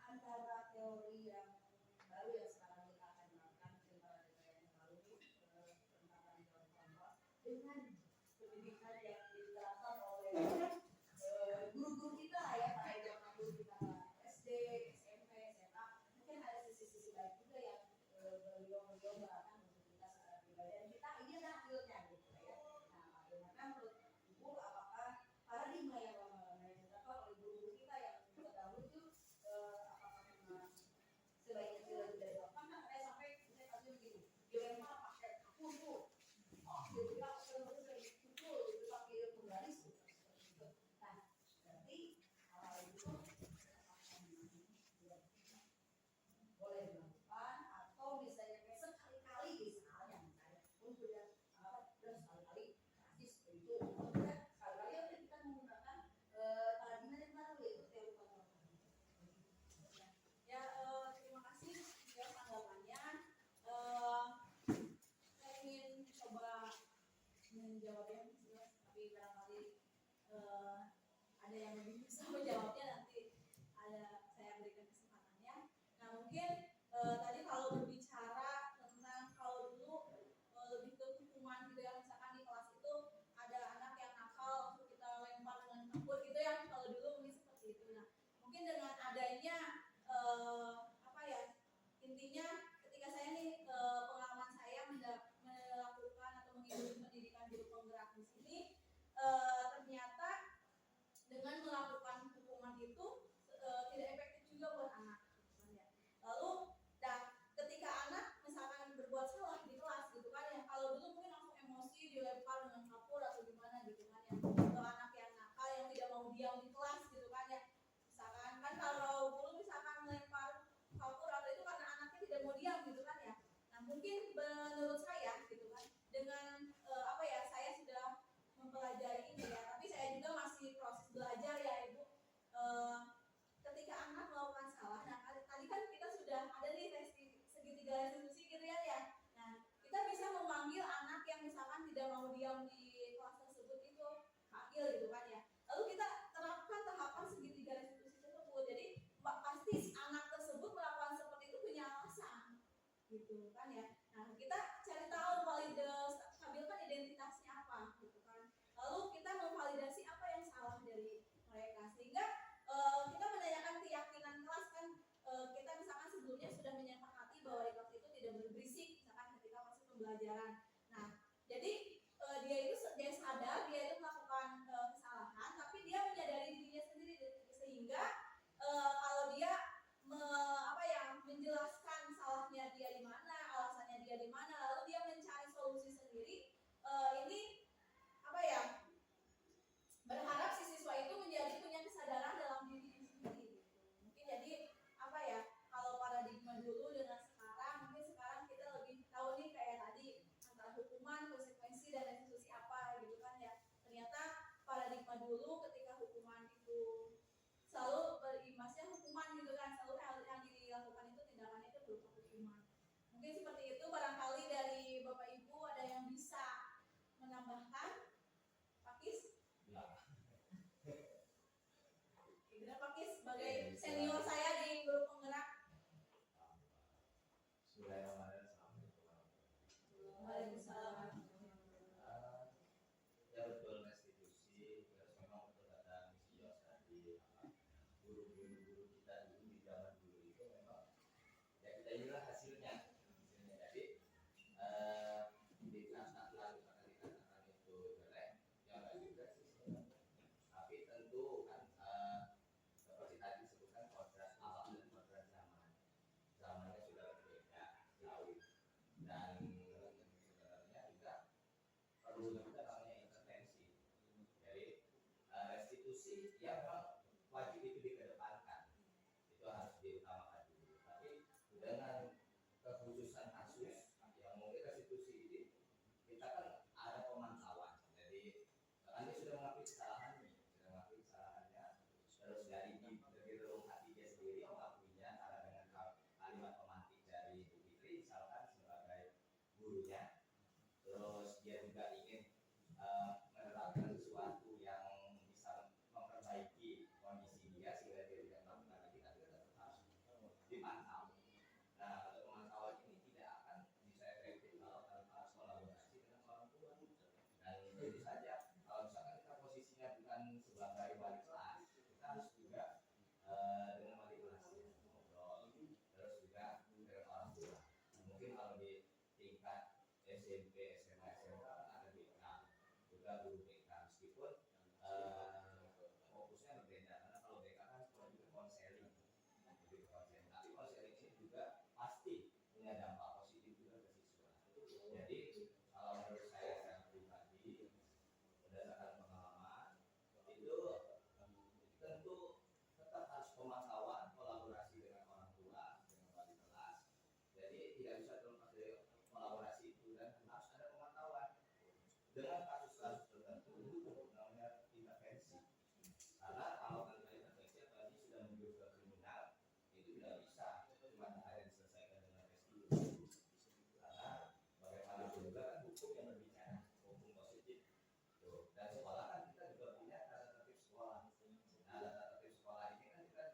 antara teori yang baru yang sekarang kita akan melakukan mungkin paradigma yang baru ini penerapan teori kontrol dengan pendidikan yang diterapkan oleh guru-guru kita lah ya pada zaman dulu kita SD, SMP, SMA mungkin ada sisi-sisi baik juga yang beliau-beliau bahkan untuk kita secara pribadi dan kita ini adalah hasilnya gitu ya. Nah, bagaimana menurut Ibu apakah paradigma yang diterapkan oleh guru-guru kita yang terdahulu itu apakah memang sebaiknya sudah tidak dilakukan kan ada sampai misalnya kasus begini dilempar pakai kapur tuh dia bilang terus dipukul itu pakai penggaris seperti itu. Nah berarti hal itu boleh dilakukan atau misalnya kayak sekali-kali misalnya untuk yang sekali-kali kasih seperti itu kemudian sekali-kali ya kita menggunakan paradigma yang baru yaitu teori kontrol ya terima kasih ya tanggapannya saya ingin coba menjawabnya tapi barangkali ada yang lebih bisa menjawabnya nanti ada saya berikan kesempatannya nah mungkin mungkin menurut saya gitu kan, dengan apa ya, saya sudah mempelajari ini ya, tapi saya juga masih proses belajar ya Ibu. Eh, Ketika anak melakukan salah, nah tadi kan kita sudah ada nih segitiga restitusi gitu ya. Nah, kita bisa memanggil anak yang misalkan tidak mau diam di kelas tersebut itu, panggil gitu kan ya. Lalu kita terapkan tahapan segitiga restitusi tersebut. Jadi pasti anak tersebut melakukan seperti itu punya alasan, gitu kan ya. Nah, kita cari tahu stabilkan identitasnya apa, gitu kan. Lalu kita memvalidasi apa yang salah dari mereka, sehingga kita menanyakan keyakinan kelas kan. Kita misalkan sebelumnya sudah menyepakati bahwa di kelas itu tidak berbisik misalkan ketika masuk pembelajaran. Nah, jadi dia sadar dia itu melakukan kesalahan, tapi dia menyadari dirinya sendiri, sehingga kalau dia menjelaskan salahnya dia di mana, alasannya dia di mana, lalu dia mencari solusi sendiri. Ini berharap si siswa itu menjadi punya kesadaran dalam diri sendiri. Mungkin jadi kalau paradigma dulu dengan sekarang, mungkin sekarang kita lebih tahu nih kayak tadi antara hukuman, konsekuensi dan restitusi apa gitu kan ya. Ternyata paradigma dulu ketika hukuman itu selalu berimbasnya hukuman gitu kan, selalu yang dilakukan itu tindakannya itu berupa hukuman. Mungkin seperti itu, barangkali dari Bapak Ibu ada yang bisa menambahkan. Pakis? Gimana Pakis sebagai senior saya di grup penggerak? Waalaikumsalam. Ya betul, restitusi terus memang betul kata Misi Yos tadi, guru-guru kita dulu di zaman dulu itu memang ya kita inilah hasilnya. Jadi dikatakan itu jelek, ya enggak juga sih sebenarnya. Tapi tentu kan seperti tadi disebutkan kodrat alam dan kodrat zaman. Zamannya sudah berbeda jauh, dan sebenarnya juga perlu kita namanya intervensi. Jadi restitusi ya memang wajib itu dikedepankan, itu harus diutamakan dulu. Tapi dengan kekhususan kasus yang mungkin restitusi ini kita kan ada pemantauan. Jadi Anda sudah mengakui kesalahannya, terus dari relung hati dia sendiri mengakuinya karena dengan kalimat pemantik dari Bu Fitri misalkan sebagai gurunya, terus dia juga ingin menerapkan sesuatu yang bisa memperbaiki kondisi dia sehingga dia tidak melakukan lagi, tapi tetap harus dipantau. Nah, untuk pemantauan ini tidak akan bisa efektif kalau tanpa kolaborasi dengan orang tua. Dan tentu saja kalau misalkan kita posisinya bukan sebagai wali kelas, kita harus juga dengan wali kelasnya ngobrol, terus juga dengan orang tua. Mungkin kalau di tingkat SMP, SMA, SMK ada BK, juga guru BK, meskipun fokusnya berbeda, karena kalau BK kan lebih ke konseling, tapi konseling ini juga pasti punya dampak positif juga ke siswa. Jadi kalau menurut saya pribadi, berdasarkan pengalaman, itu tentu tetap harus pemantauan, kolaborasi dengan orang tua, dengan wali kelas. Jadi tidak bisa terlepas dari kolaborasi itu, dan harus ada pemantauan. Dengan kasus-kasus tertentu itu namanya intervensi. Karena kalau kita intervensi apalagi sudah menuju ke kriminal, itu tidak bisa cuma hanya diselesaikan dengan restitusi. Karena bagaimanapun juga kan hukum yang berbicara, hukum positif. Tuh. Dan sekolah kan kita juga punya tata tertib sekolah. Nah, tata tertib sekolah ini kan kita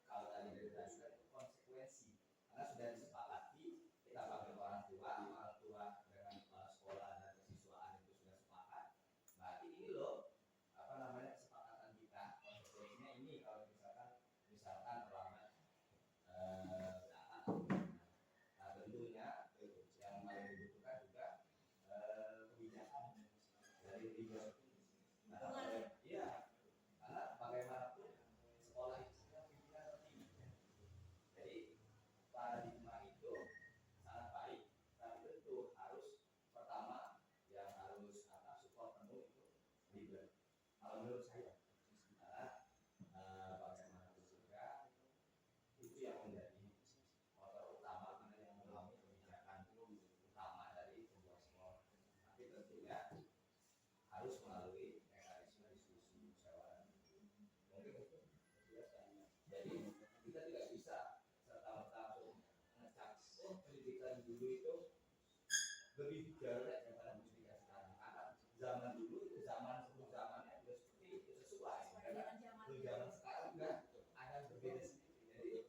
kalau tadi dari tadi kan itu konsekuensi. Karena sudah disepakati kita panggil orang tua dengan kepala sekolah dan kesiswaan itu sudah dulu itu lebih jauh daripada musik sekarang. Karena zaman dulu itu zamannya sudah seperti itu sesuai. Karena zaman sekarang juga ada berbeda sedikit. Jadi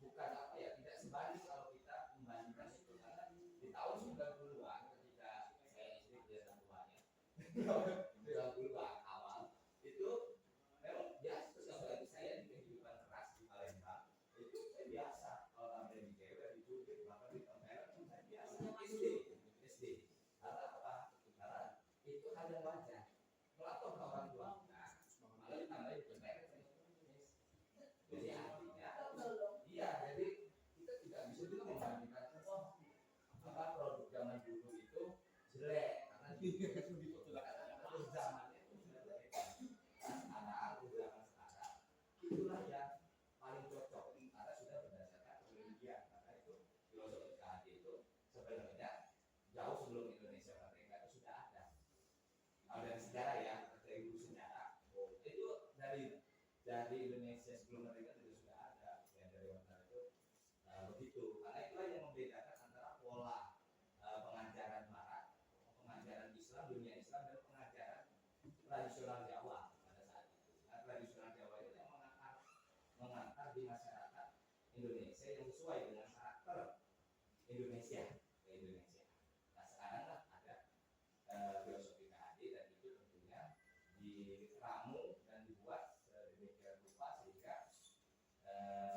bukan apa ya, tidak sebanding kalau kita membandingkan itu, karena di tahun 90-an ketika saya SD biasa tuanya 90-an awal itu memang biasa. Terus apalagi saya di kehidupan keras di Palembang itu saya biasa kalau sampai di cewek dicubit bahkan di tempel saya biasa SD karena apa? Karena itu hal yang wajar melapor ke orang tua kita malah ditambahin benar. Jadi artinya iya, jadi kita tidak bisa juga membandingkan apa produk zaman dulu itu jelek karena terus zamannya itu sudah berbeda. Sekarang zaman sekarang itulah yang paling cocok karena sudah berdasarkan penelitian, karena itu filosofi KHD itu sebenarnya jauh sebelum Indonesia merdeka itu sudah ada. Kalau dari sejarah ya, dari dulu sejarah itu dari Indonesia sebelum merdeka itu sudah ada ya, dari waktu itu begitu. Karena itulah yang membedakan antara pola pengajaran Barat, pengajaran Islam, dunia Islam, dan pengajaran tradisional Jawa pada saat itu. Nah, tradisional Jawa itu yang mengakar di masyarakat Indonesia yang sesuai dengan karakter Indonesia ke Indonesia. Nah, sekarang lah ada filosofi KHD dan itu tentunya diramu dan dibuat sedemikian rupa sehingga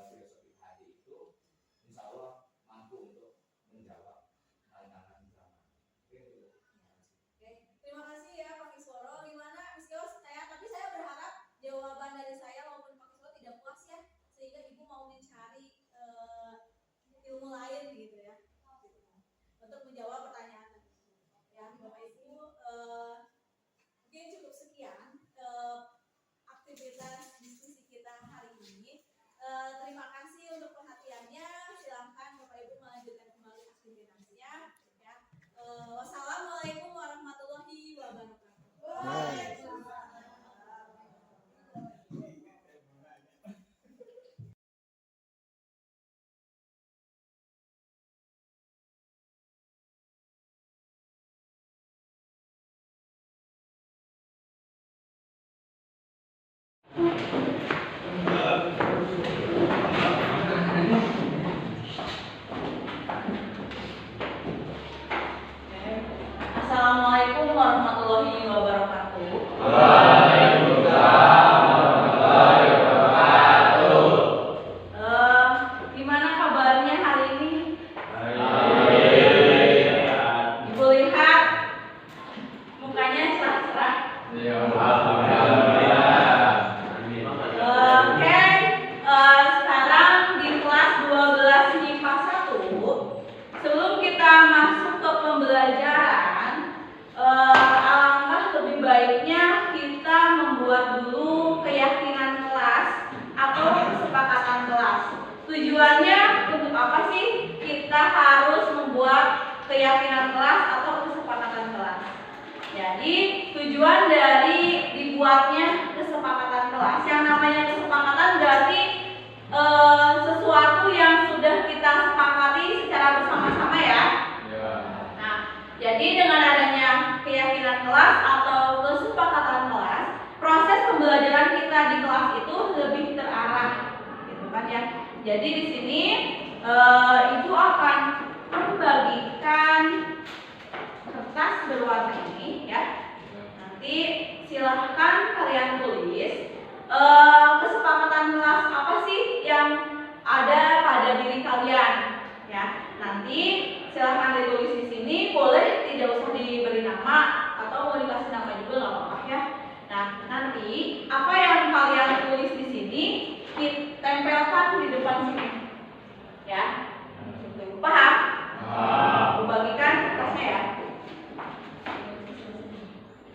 filosofi KHD itu insya Allah mampu untuk menjawab tantangan zaman. Oke, Terima kasih ya Pak Kisworo. Gimana Miss Kios? Tapi saya berharap jawaban dari saya maupun Pak Kisworo tidak puas ya, sehingga Ibu mau mencari ilmu lain gitu ya untuk menjawab pertanyaan ya Bapak Ibu. Mungkin cukup sekian aktivitas diskusi kita hari ini. Terima kasih untuk perhatiannya. Silahkan Bapak Ibu melanjutkan kembali aktivitasnya ya. Wassalamualaikum warahmatullahi wabarakatuh. Assalamualaikum warahmatullahi wabarakatuh. Gimana kabarnya hari ini? Ibu lihat mukanya cerah-cerah. Oke, sekarang di kelas 12 MIPA 1, sebelum kita masuk ke pembelajaran, alangkah lebih baiknya kita membuat dulu keyakinan kelas atau kesepakatan kelas. Tujuannya untuk apa sih kita harus membuat keyakinan kelas atau kesepakatan kelas? Jadi tujuan dari dibuatnya kesepakatan kelas, yang namanya kesepakatan berarti sesuatu yang sudah kita sepakati secara bersama-sama ya. Nah, jadi dengan adanya keyakinan kelas atau kesepakatan kelas, proses pembelajaran kita di kelas itu lebih terarah, gitu kan ya. Jadi di sini Ibu akan membagikan kertas berwarna ini ya. Nanti silahkan kalian tulis kesepakatan kelas apa sih yang ada pada diri kalian ya. Nanti silahkan ditulis di sini, boleh tidak usah diberi nama atau mau dikasih nama juga nggak apa-apa ya. Nah, nanti apa yang kalian tulis di sini ditempelkan di depan sini ya. Paham? Aku bagikan kertasnya ya.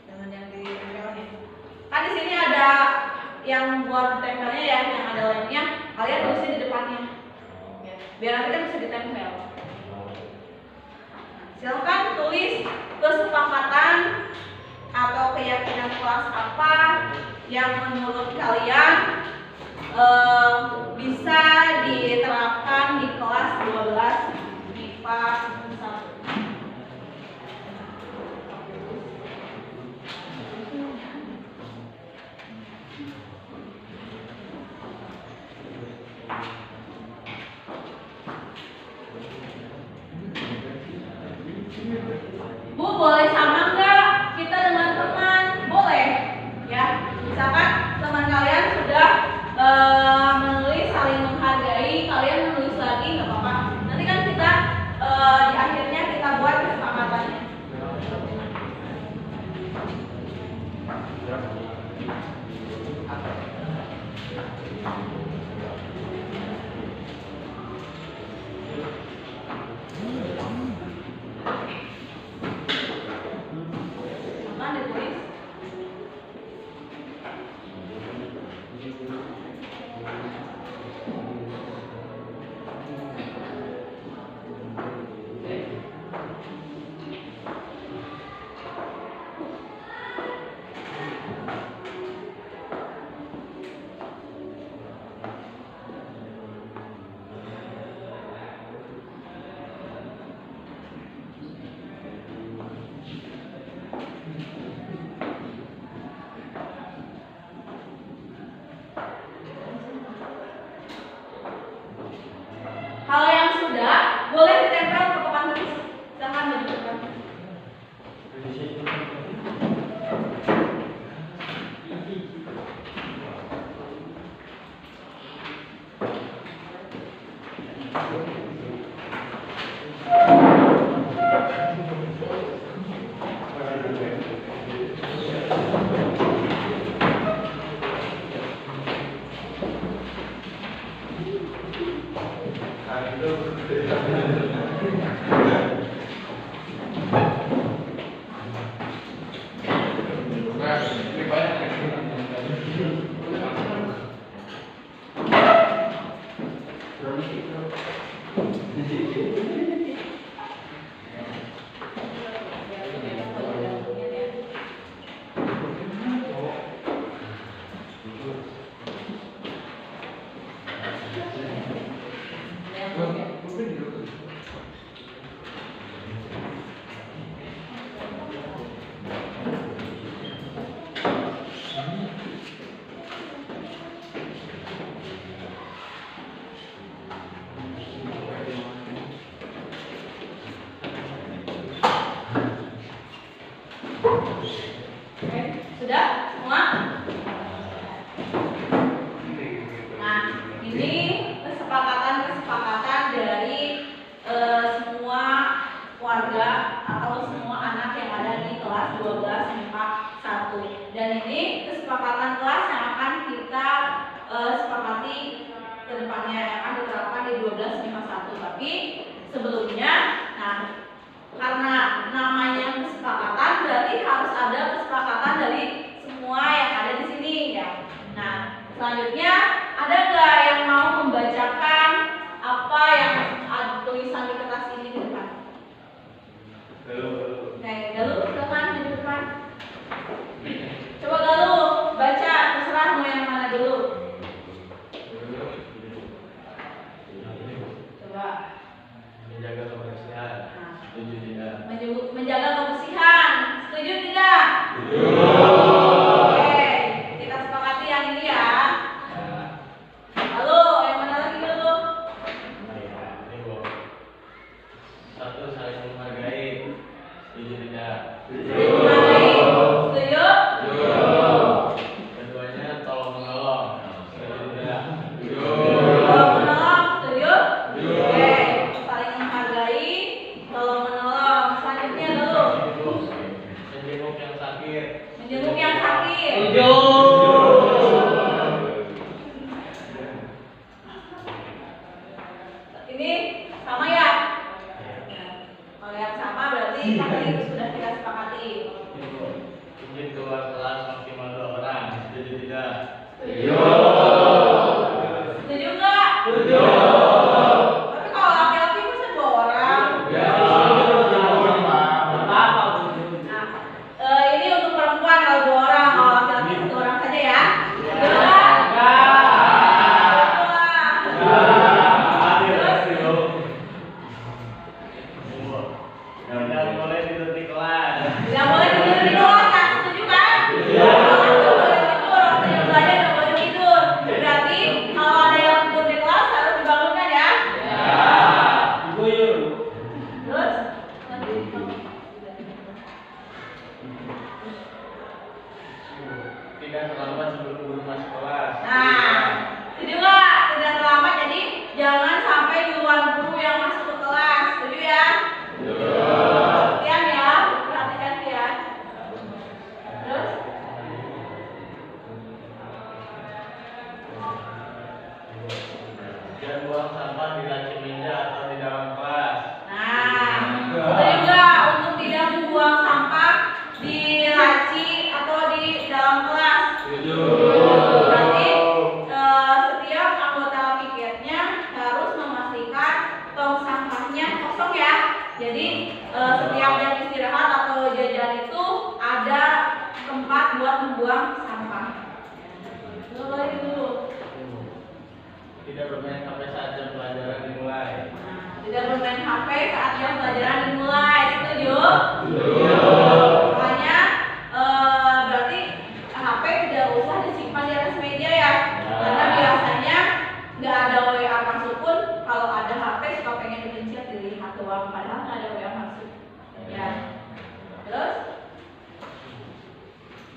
Dengan yang ditempelnya. Kan di sini ada yang buat tempelnya ya, yang ada lemnya, kalian tulisnya di depannya. Ya, biar nanti kan bisa ditempel. Silakan tulis kesepakatan atau keyakinan kelas apa yang menurut kalian bisa diterapkan di kelas 12 MIPA Aman ditulis. Hal yang sudah boleh ditempel ke papan tulis. Silakan maju ke depan. Oke, sudah semua? Nah, ini kesepakatan dari semua warga atau semua anak yang ada di kelas 12 MIPA 1. Dan ini kesepakatan kelas yang akan kita sepakati ke depannya, yang akan diterapkan di 12 MIPA 1. Tapi sebelumnya, nah, karena namanya kesepakatan berarti harus ada kesepakatan dari semua yang ada di sini ya. Nah, selanjutnya ada nggak yang mau membacakan apa yang ada tulisan di kertas ini di depan? Galuh, silakan di depan. Coba Galuh baca, terserah mau yang mana dulu. Coba. Menjaga kebersihan. Setuju tidak? Menjaga kebersihan. Setuju tidak? Setuju. Oke, kita sepakati yang ini ya. Lalu yang mana lagi dulu? Satu, saling menghargai. Setuju tidak? Menghargai. Setuju? Keduanya tolong menolong. Setuju tidak? Tolong menolong. Setuju? Oke, saling menghargai, tolong menolong. Selanjutnya dulu. Menjenguk yang sakit. Menjenguk yang sakit. Ini sama ya? Kalau yang sama berarti tadi itu sudah kita sepakati. Izin keluar kelas maksimal 2 orang. Setuju tidak? Setuju nggak? Tapi kalau laki-laki bisa 2 orang. Nah, ini untuk perempuan kalau 2 orang, kalau laki-laki 1 orang saja ya. Setuju nggak? Terus dan buang sampah di laci meja atau di dalam kelas. Nah, setuju nggak untuk tidak membuang sampah di laci atau di dalam kelas? Setuju. Berarti setiap anggota piketnya harus memastikan tong sampahnya kosong ya. Jadi setiap jam istirahat atau jajan itu ada tempat buat membuang sampah. Itu. Tidak bermain HP saat jam pelajaran dimulai. Tidak bermain HP saat jam pelajaran dimulai. Setuju? Makanya berarti HP tidak usah disimpan di atas meja ya. Karena biasanya nggak ada WA masuk pun kalau ada HP suka pengen dipencet dilihat doang padahal nggak ada WA masuk. Ya. Terus?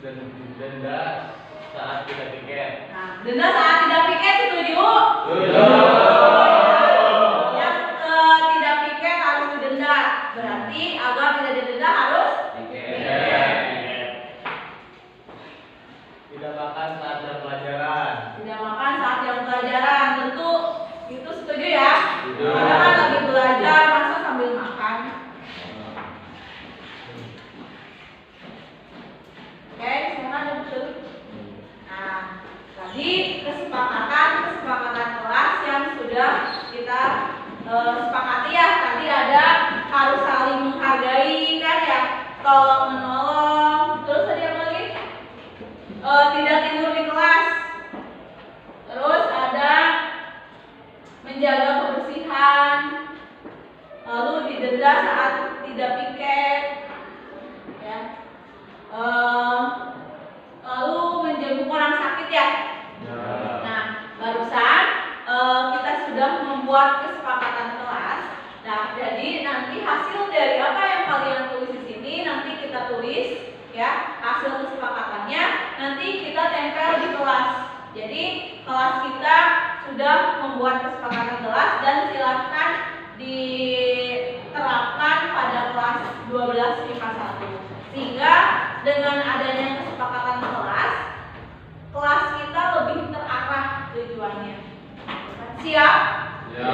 Dan denda saat tidak tiket. Nah, denda saat tidak piket setuju? Yang tidak piket harus didenda. Berarti agar tidak didenda harus piket. Tidak makan saat jam pelajaran. Tidak makan saat jam pelajaran, tentu itu setuju ya? Karena kan lagi belajar masa sambil makan. Oke, sekarang ada betul. Nah, tadi kesepakatan kelas yang sudah kita sepakati ya. Tadi ada harus saling menghargai kan ya, tolong menolong. Terus tadi apa lagi? Tidak tidur di kelas. Terus ada menjaga kebersihan. Lalu didenda saat tidak piket. Ya. Lalu menjenguk orang sakit ya. Nah, barusan kita sudah membuat kesepakatan kelas. Nah, jadi nanti hasil dari apa yang kalian tulis di sini nanti kita tulis ya, hasil kesepakatannya nanti kita tempel di kelas. Jadi kelas kita sudah membuat kesepakatan kelas dan silahkan diterapkan pada kelas 12 IPA 1. Sehingga dengan adanya kesepakatan kelas kita lebih terarah tujuannya. Siap? Ya.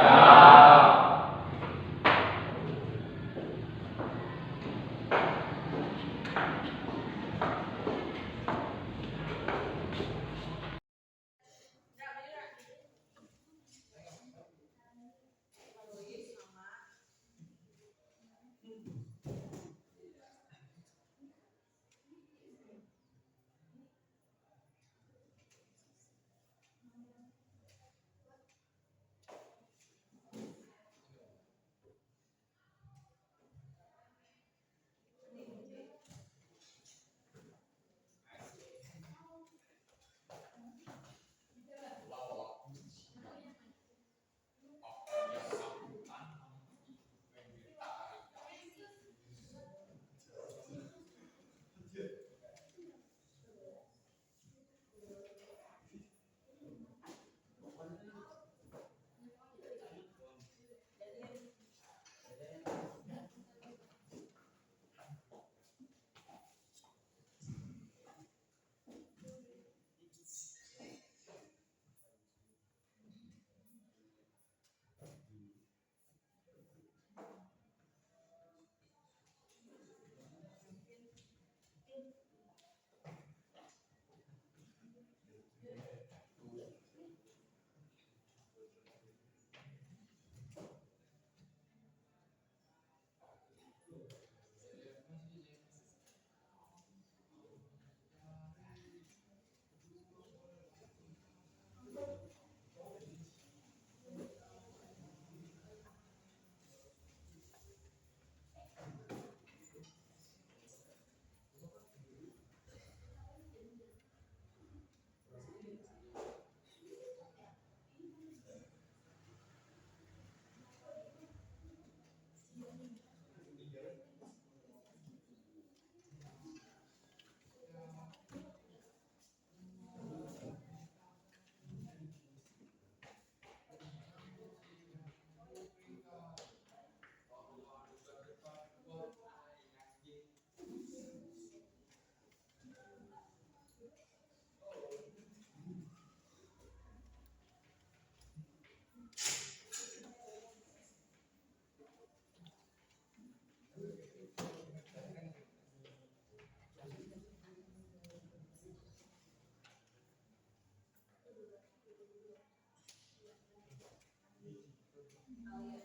kalian.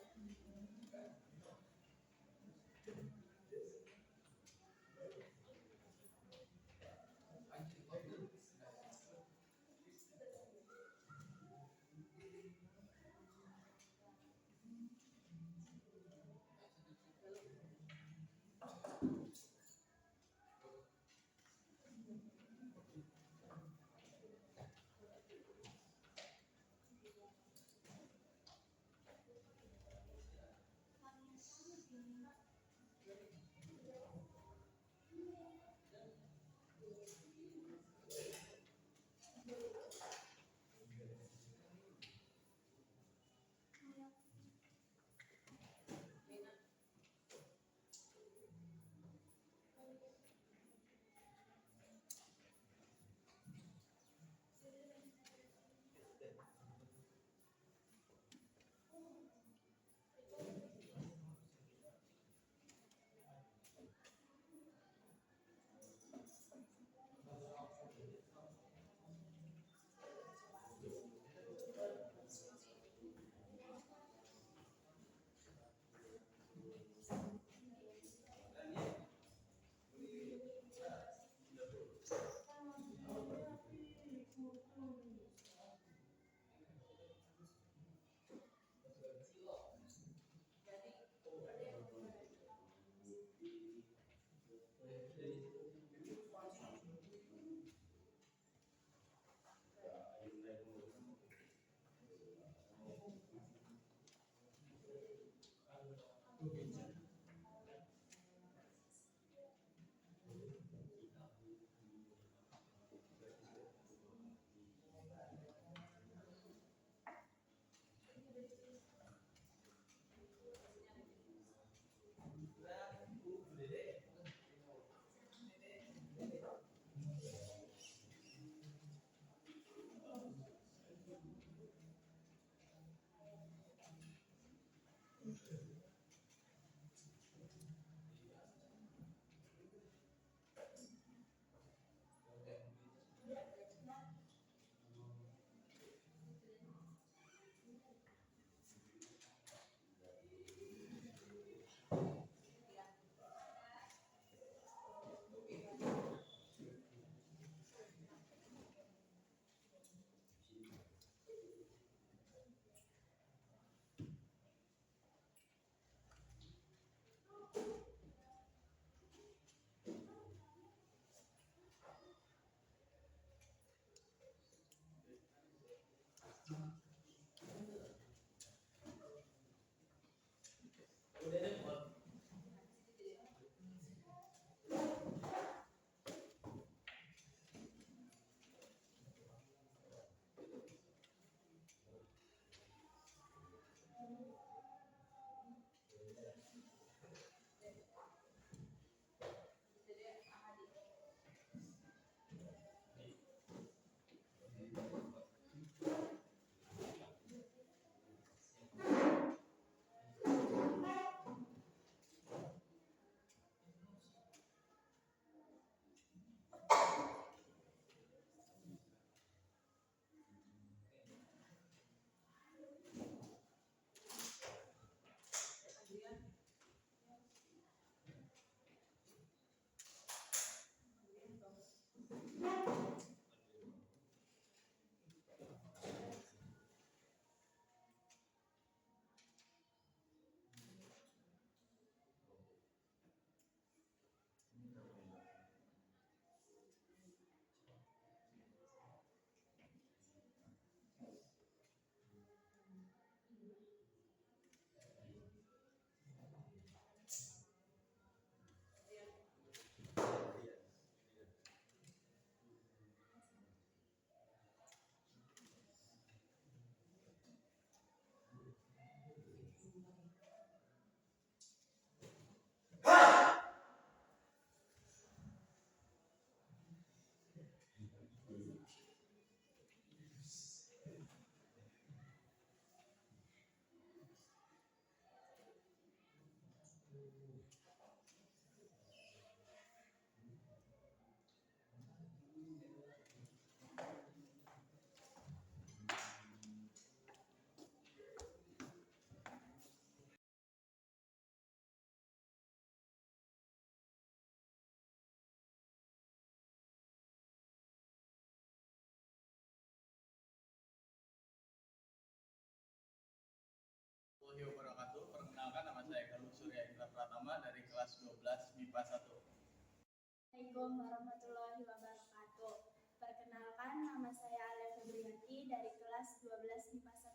Muhammad dari kelas 12 MIPA 1. Assalamualaikum warahmatullahi wabarakatuh. Perkenalkan, nama saya Alia Febrianti dari kelas 12 MIPA 1.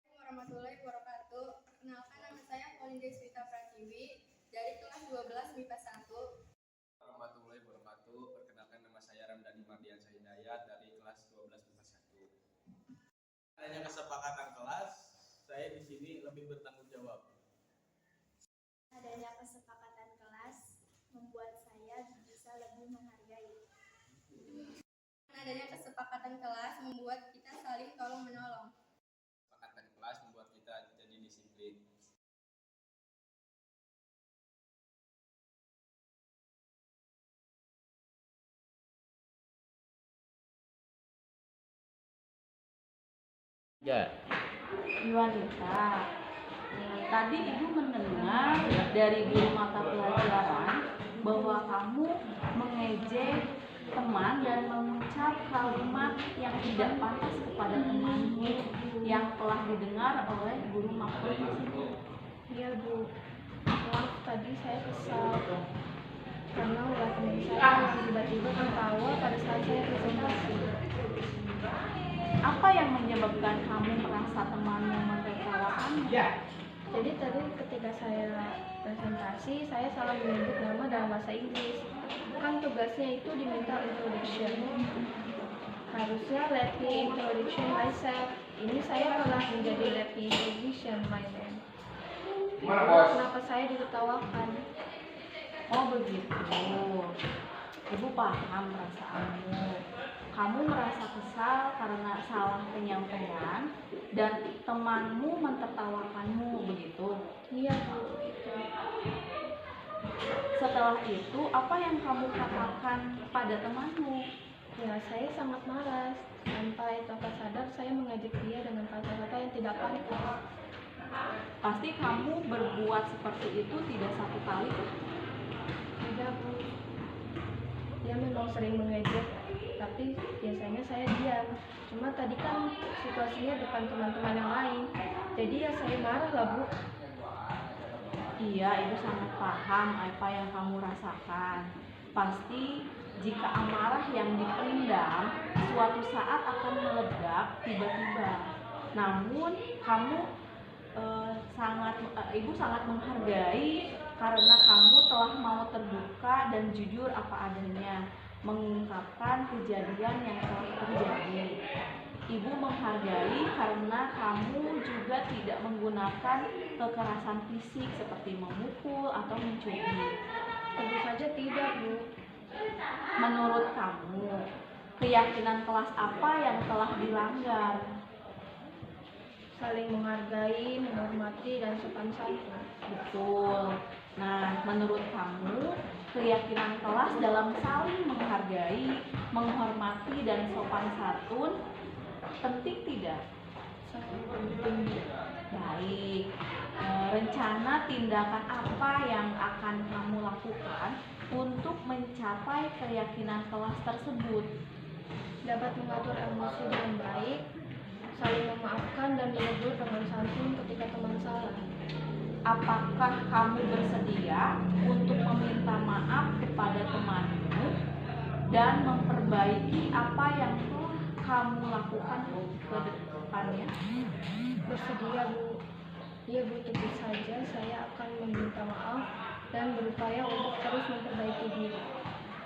Assalamualaikum warahmatullahi wabarakatuh. Perkenalkan, nama saya Pauline Deswita Pratiwi dari kelas 12 MIPA 1. Warahmatullahi wabarakatuh. Perkenalkan, nama saya Ramdhani Mardiansyah Hidayat dari kelas 12 MIPA 1. Adanya kesepakatan kelas, saya di sini lebih bertanggung jawab. Adanya kesepakatan kelas membuat saya bisa lebih menghargai. Adanya kesepakatan kelas membuat kita saling tolong menolong. Kesepakatan kelas membuat kita jadi disiplin. Ya. Yuanita, tadi ibu mendengar dari guru mata pelajaran bahwa kamu mengejek teman dan mengucap kalimat yang tidak pantas kepada temanmu yang telah didengar oleh guru mata tersebut. Iya Bu, maaf tadi saya kesal karena ulah teman saya yang tiba-tiba tertawa pada saat saya presentasi. Apa yang menyebabkan kamu merasa temanmu menertawakanmu? Jadi tadi ketika saya presentasi, saya salah menyebut nama dalam bahasa Inggris. Kan tugasnya itu diminta introduction. Harusnya let me introduction myself. Ini saya malah menjadi let me introduction my name. Kenapa saya ditertawakan? Oh begitu. Ibu paham perasaanmu. Kamu merasa kesal karena salah penyampaian dan temanmu mentertawakanmu, begitu? Iya Bu, gitu. Setelah itu, apa yang kamu katakan pada temanmu? Ya, saya sangat malas. Sampai tanpa sadar saya mengejek dia dengan kata-kata yang tidak pantas. Pasti kamu berbuat seperti itu tidak satu kali, kan? Tidak Bu. Dia memang sering mengejek, tapi biasanya saya diam. Cuma tadi kan situasinya depan teman-teman yang lain, jadi ya saya marah lah Bu. Iya, ibu sangat paham apa yang kamu rasakan. Pasti jika amarah yang dipendam suatu saat akan meledak tiba-tiba. Namun kamu ibu sangat menghargai karena kamu telah mau terbuka dan jujur apa adanya mengungkapkan kejadian yang telah terjadi. Ibu menghargai karena kamu juga tidak menggunakan kekerasan fisik seperti memukul atau mencubit. Tentu saja tidak Bu. Menurut kamu, keyakinan kelas apa yang telah dilanggar? Saling menghargai, menghormati, dan sopan santun. Betul. Nah, menurut kamu, keyakinan kelas dalam saling menghargai, menghormati, dan sopan santun penting tidak? Sangat penting. Baik. Rencana tindakan apa yang akan kamu lakukan untuk mencapai keyakinan kelas tersebut? Dapat mengatur emosi dengan baik, saling memaafkan dan menegur dengan santun ketika teman salah. Apakah kamu bersedia untuk meminta maaf kepada temanmu dan memperbaiki apa yang telah kamu lakukan ke depannya? Bersedia Bu. Iya Bu, tentu saja saya akan meminta maaf dan berupaya untuk terus memperbaiki diri.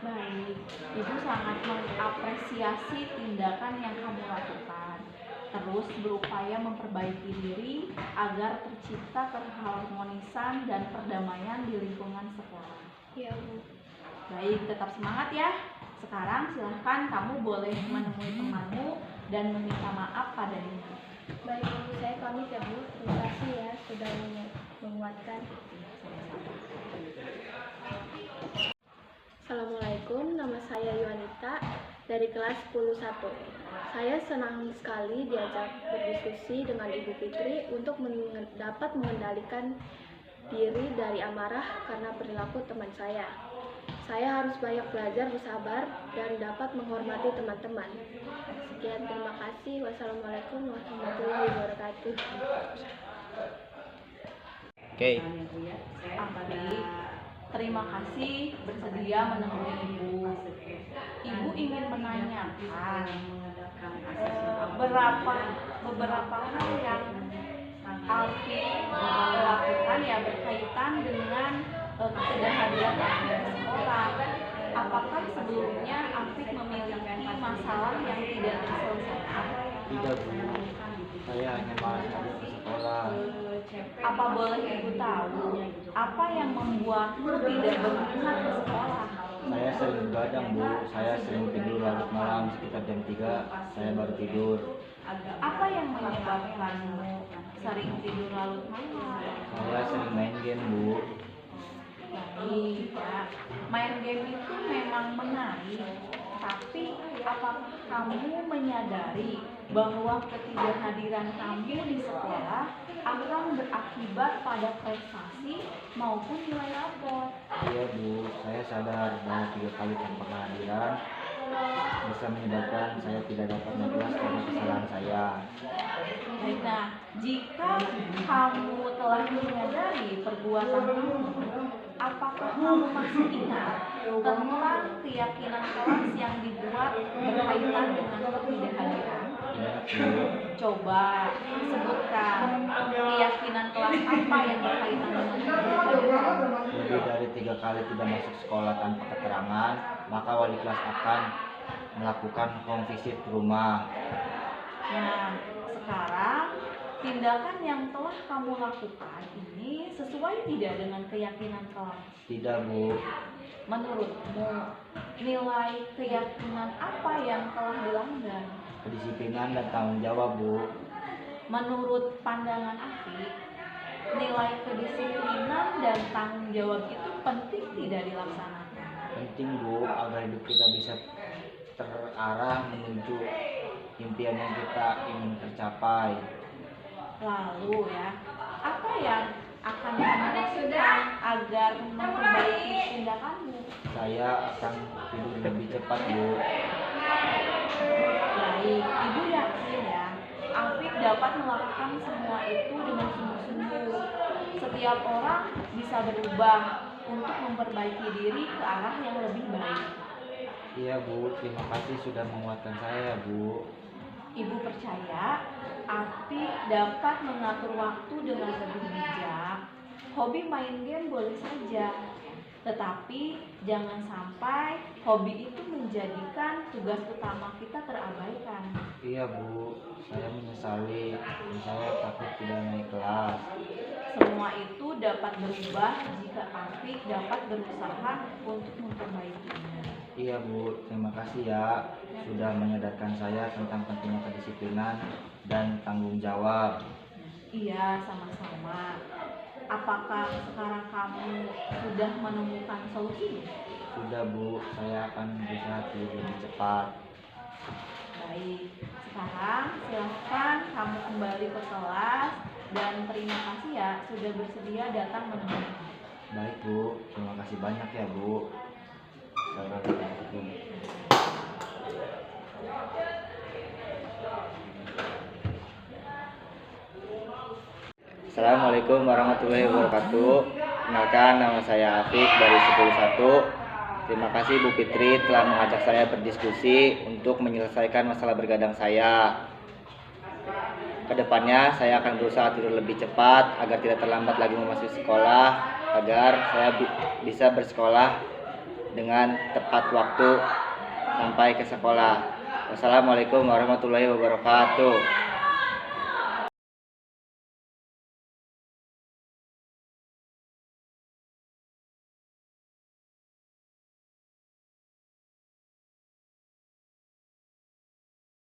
Baik, ibu sangat mengapresiasi tindakan yang kamu lakukan. Terus berupaya memperbaiki diri agar tercipta keharmonisan dan perdamaian di lingkungan sekolah. Iya Bu. Baik, tetap semangat ya. Sekarang silahkan kamu boleh menemui temanmu dan meminta maaf padanya. Baik Bu, saya pamit ya Bu. Terima kasih ya sudah menguatkan. Assalamualaikum, nama saya Yuanita dari kelas 10-1. Saya senang sekali diajak berdiskusi dengan Ibu Fitri untuk dapat mengendalikan diri dari amarah karena perilaku teman saya. Saya harus banyak belajar bersabar dan dapat menghormati teman-teman. Sekian, terima kasih. Wassalamualaikum warahmatullahi wabarakatuh. Oke. Afik, terima kasih bersedia menemui Ibu. Ibu ingin menanyakan beberapa hal yang Afik lakukan ya berkaitan dengan ketidakhadiran Afik di sekolah. Apakah sebelumnya Afik memiliki masalah yang tidak terselesaikan? Tidak, Bu. Saya hanya malas saja ke sekolah. Apa boleh Ibu tahu apa yang membuatmu tidak berminat ke sekolah? Saya sering begadang, Bu. Saya sering tidur larut malam, sekitar jam 3 saya baru tidur. Apa yang menyebabkanmu sering tidur larut malam? Saya sering main game, Bu. Baik, ya. Main game itu memang menarik, tapi apakah kamu menyadari bahwa ketidakhadiran kamu di sekolah akan berakibat pada prestasi maupun nilai rapor? Iya, Bu. Saya sadar bahwa 3 kali tanpa kehadiran bisa menyebabkan saya tidak dapat naik kelas karena kesalahan saya. Baik, nah, jika kamu telah menyadari perbuatan kamu, apakah kamu masih ingat tentang keyakinan kelas yang dibuat berkaitan dengan ketidakhadiran? Ingat, Bu. Coba sebutkan keyakinan kelas apa yang berkaitan dengan ketidakhadiran. Lebih dari 3 kali tidak masuk sekolah tanpa keterangan, maka wali kelas akan melakukan home visit ke rumah. Nah, sekarang tindakan yang telah kamu lakukan ini sesuai tidak dengan keyakinan kelas? Tidak, Bu. Menurutmu, nilai keyakinan apa yang telah dilanggar? Kedisiplinan dan tanggung jawab, Bu. Menurut pandangan Afik, nilai kedisiplinan dan tanggung jawab itu penting tidak dilaksanakan? Penting, Bu, agar hidup kita bisa terarah menuju impian yang kita ingin tercapai. Lalu ya, apa yang akan kamu lakukan agar memperbaiki tindakanmu? Saya akan tidur lebih cepat, Bu. Baik, Ibu yakin ya, Afik dapat melakukan semua itu dengan sungguh-sungguh. Setiap orang bisa berubah untuk memperbaiki diri ke arah yang lebih baik. Iya, Bu. Terima kasih sudah menguatkan saya, Bu. Ibu percaya Afik dapat mengatur waktu dengan lebih bijak. Hobi main game boleh saja, tetapi jangan sampai hobi itu menjadikan tugas utama kita terabaikan. Iya, Bu. Saya menyesali dan saya takut tidak naik kelas. Semua itu dapat berubah jika Afik dapat berusaha untuk memperbaikinya. Iya, Bu. Terima kasih ya sudah menyadarkan saya tentang pentingnya kedisiplinan dan tanggung jawab. Iya, sama-sama. Apakah sekarang kamu sudah menemukan solusi? Sudah, Bu. Saya akan berusaha tidur lebih cepat. Baik, sekarang silahkan kamu kembali ke kelas dan terima kasih ya sudah bersedia datang menemui. Baik, Bu. Terima kasih banyak ya, Bu. Assalamualaikum. Assalamualaikum warahmatullahi wabarakatuh. Kenalkan, nama saya Afik dari 101. Terima kasih Bu Fitri telah mengajak saya berdiskusi untuk menyelesaikan masalah bergadang saya. Kedepannya saya akan berusaha tidur lebih cepat agar tidak terlambat lagi memasuki sekolah, agar saya bisa bersekolah dengan tepat waktu sampai ke sekolah. Wassalamualaikum warahmatullahi wabarakatuh.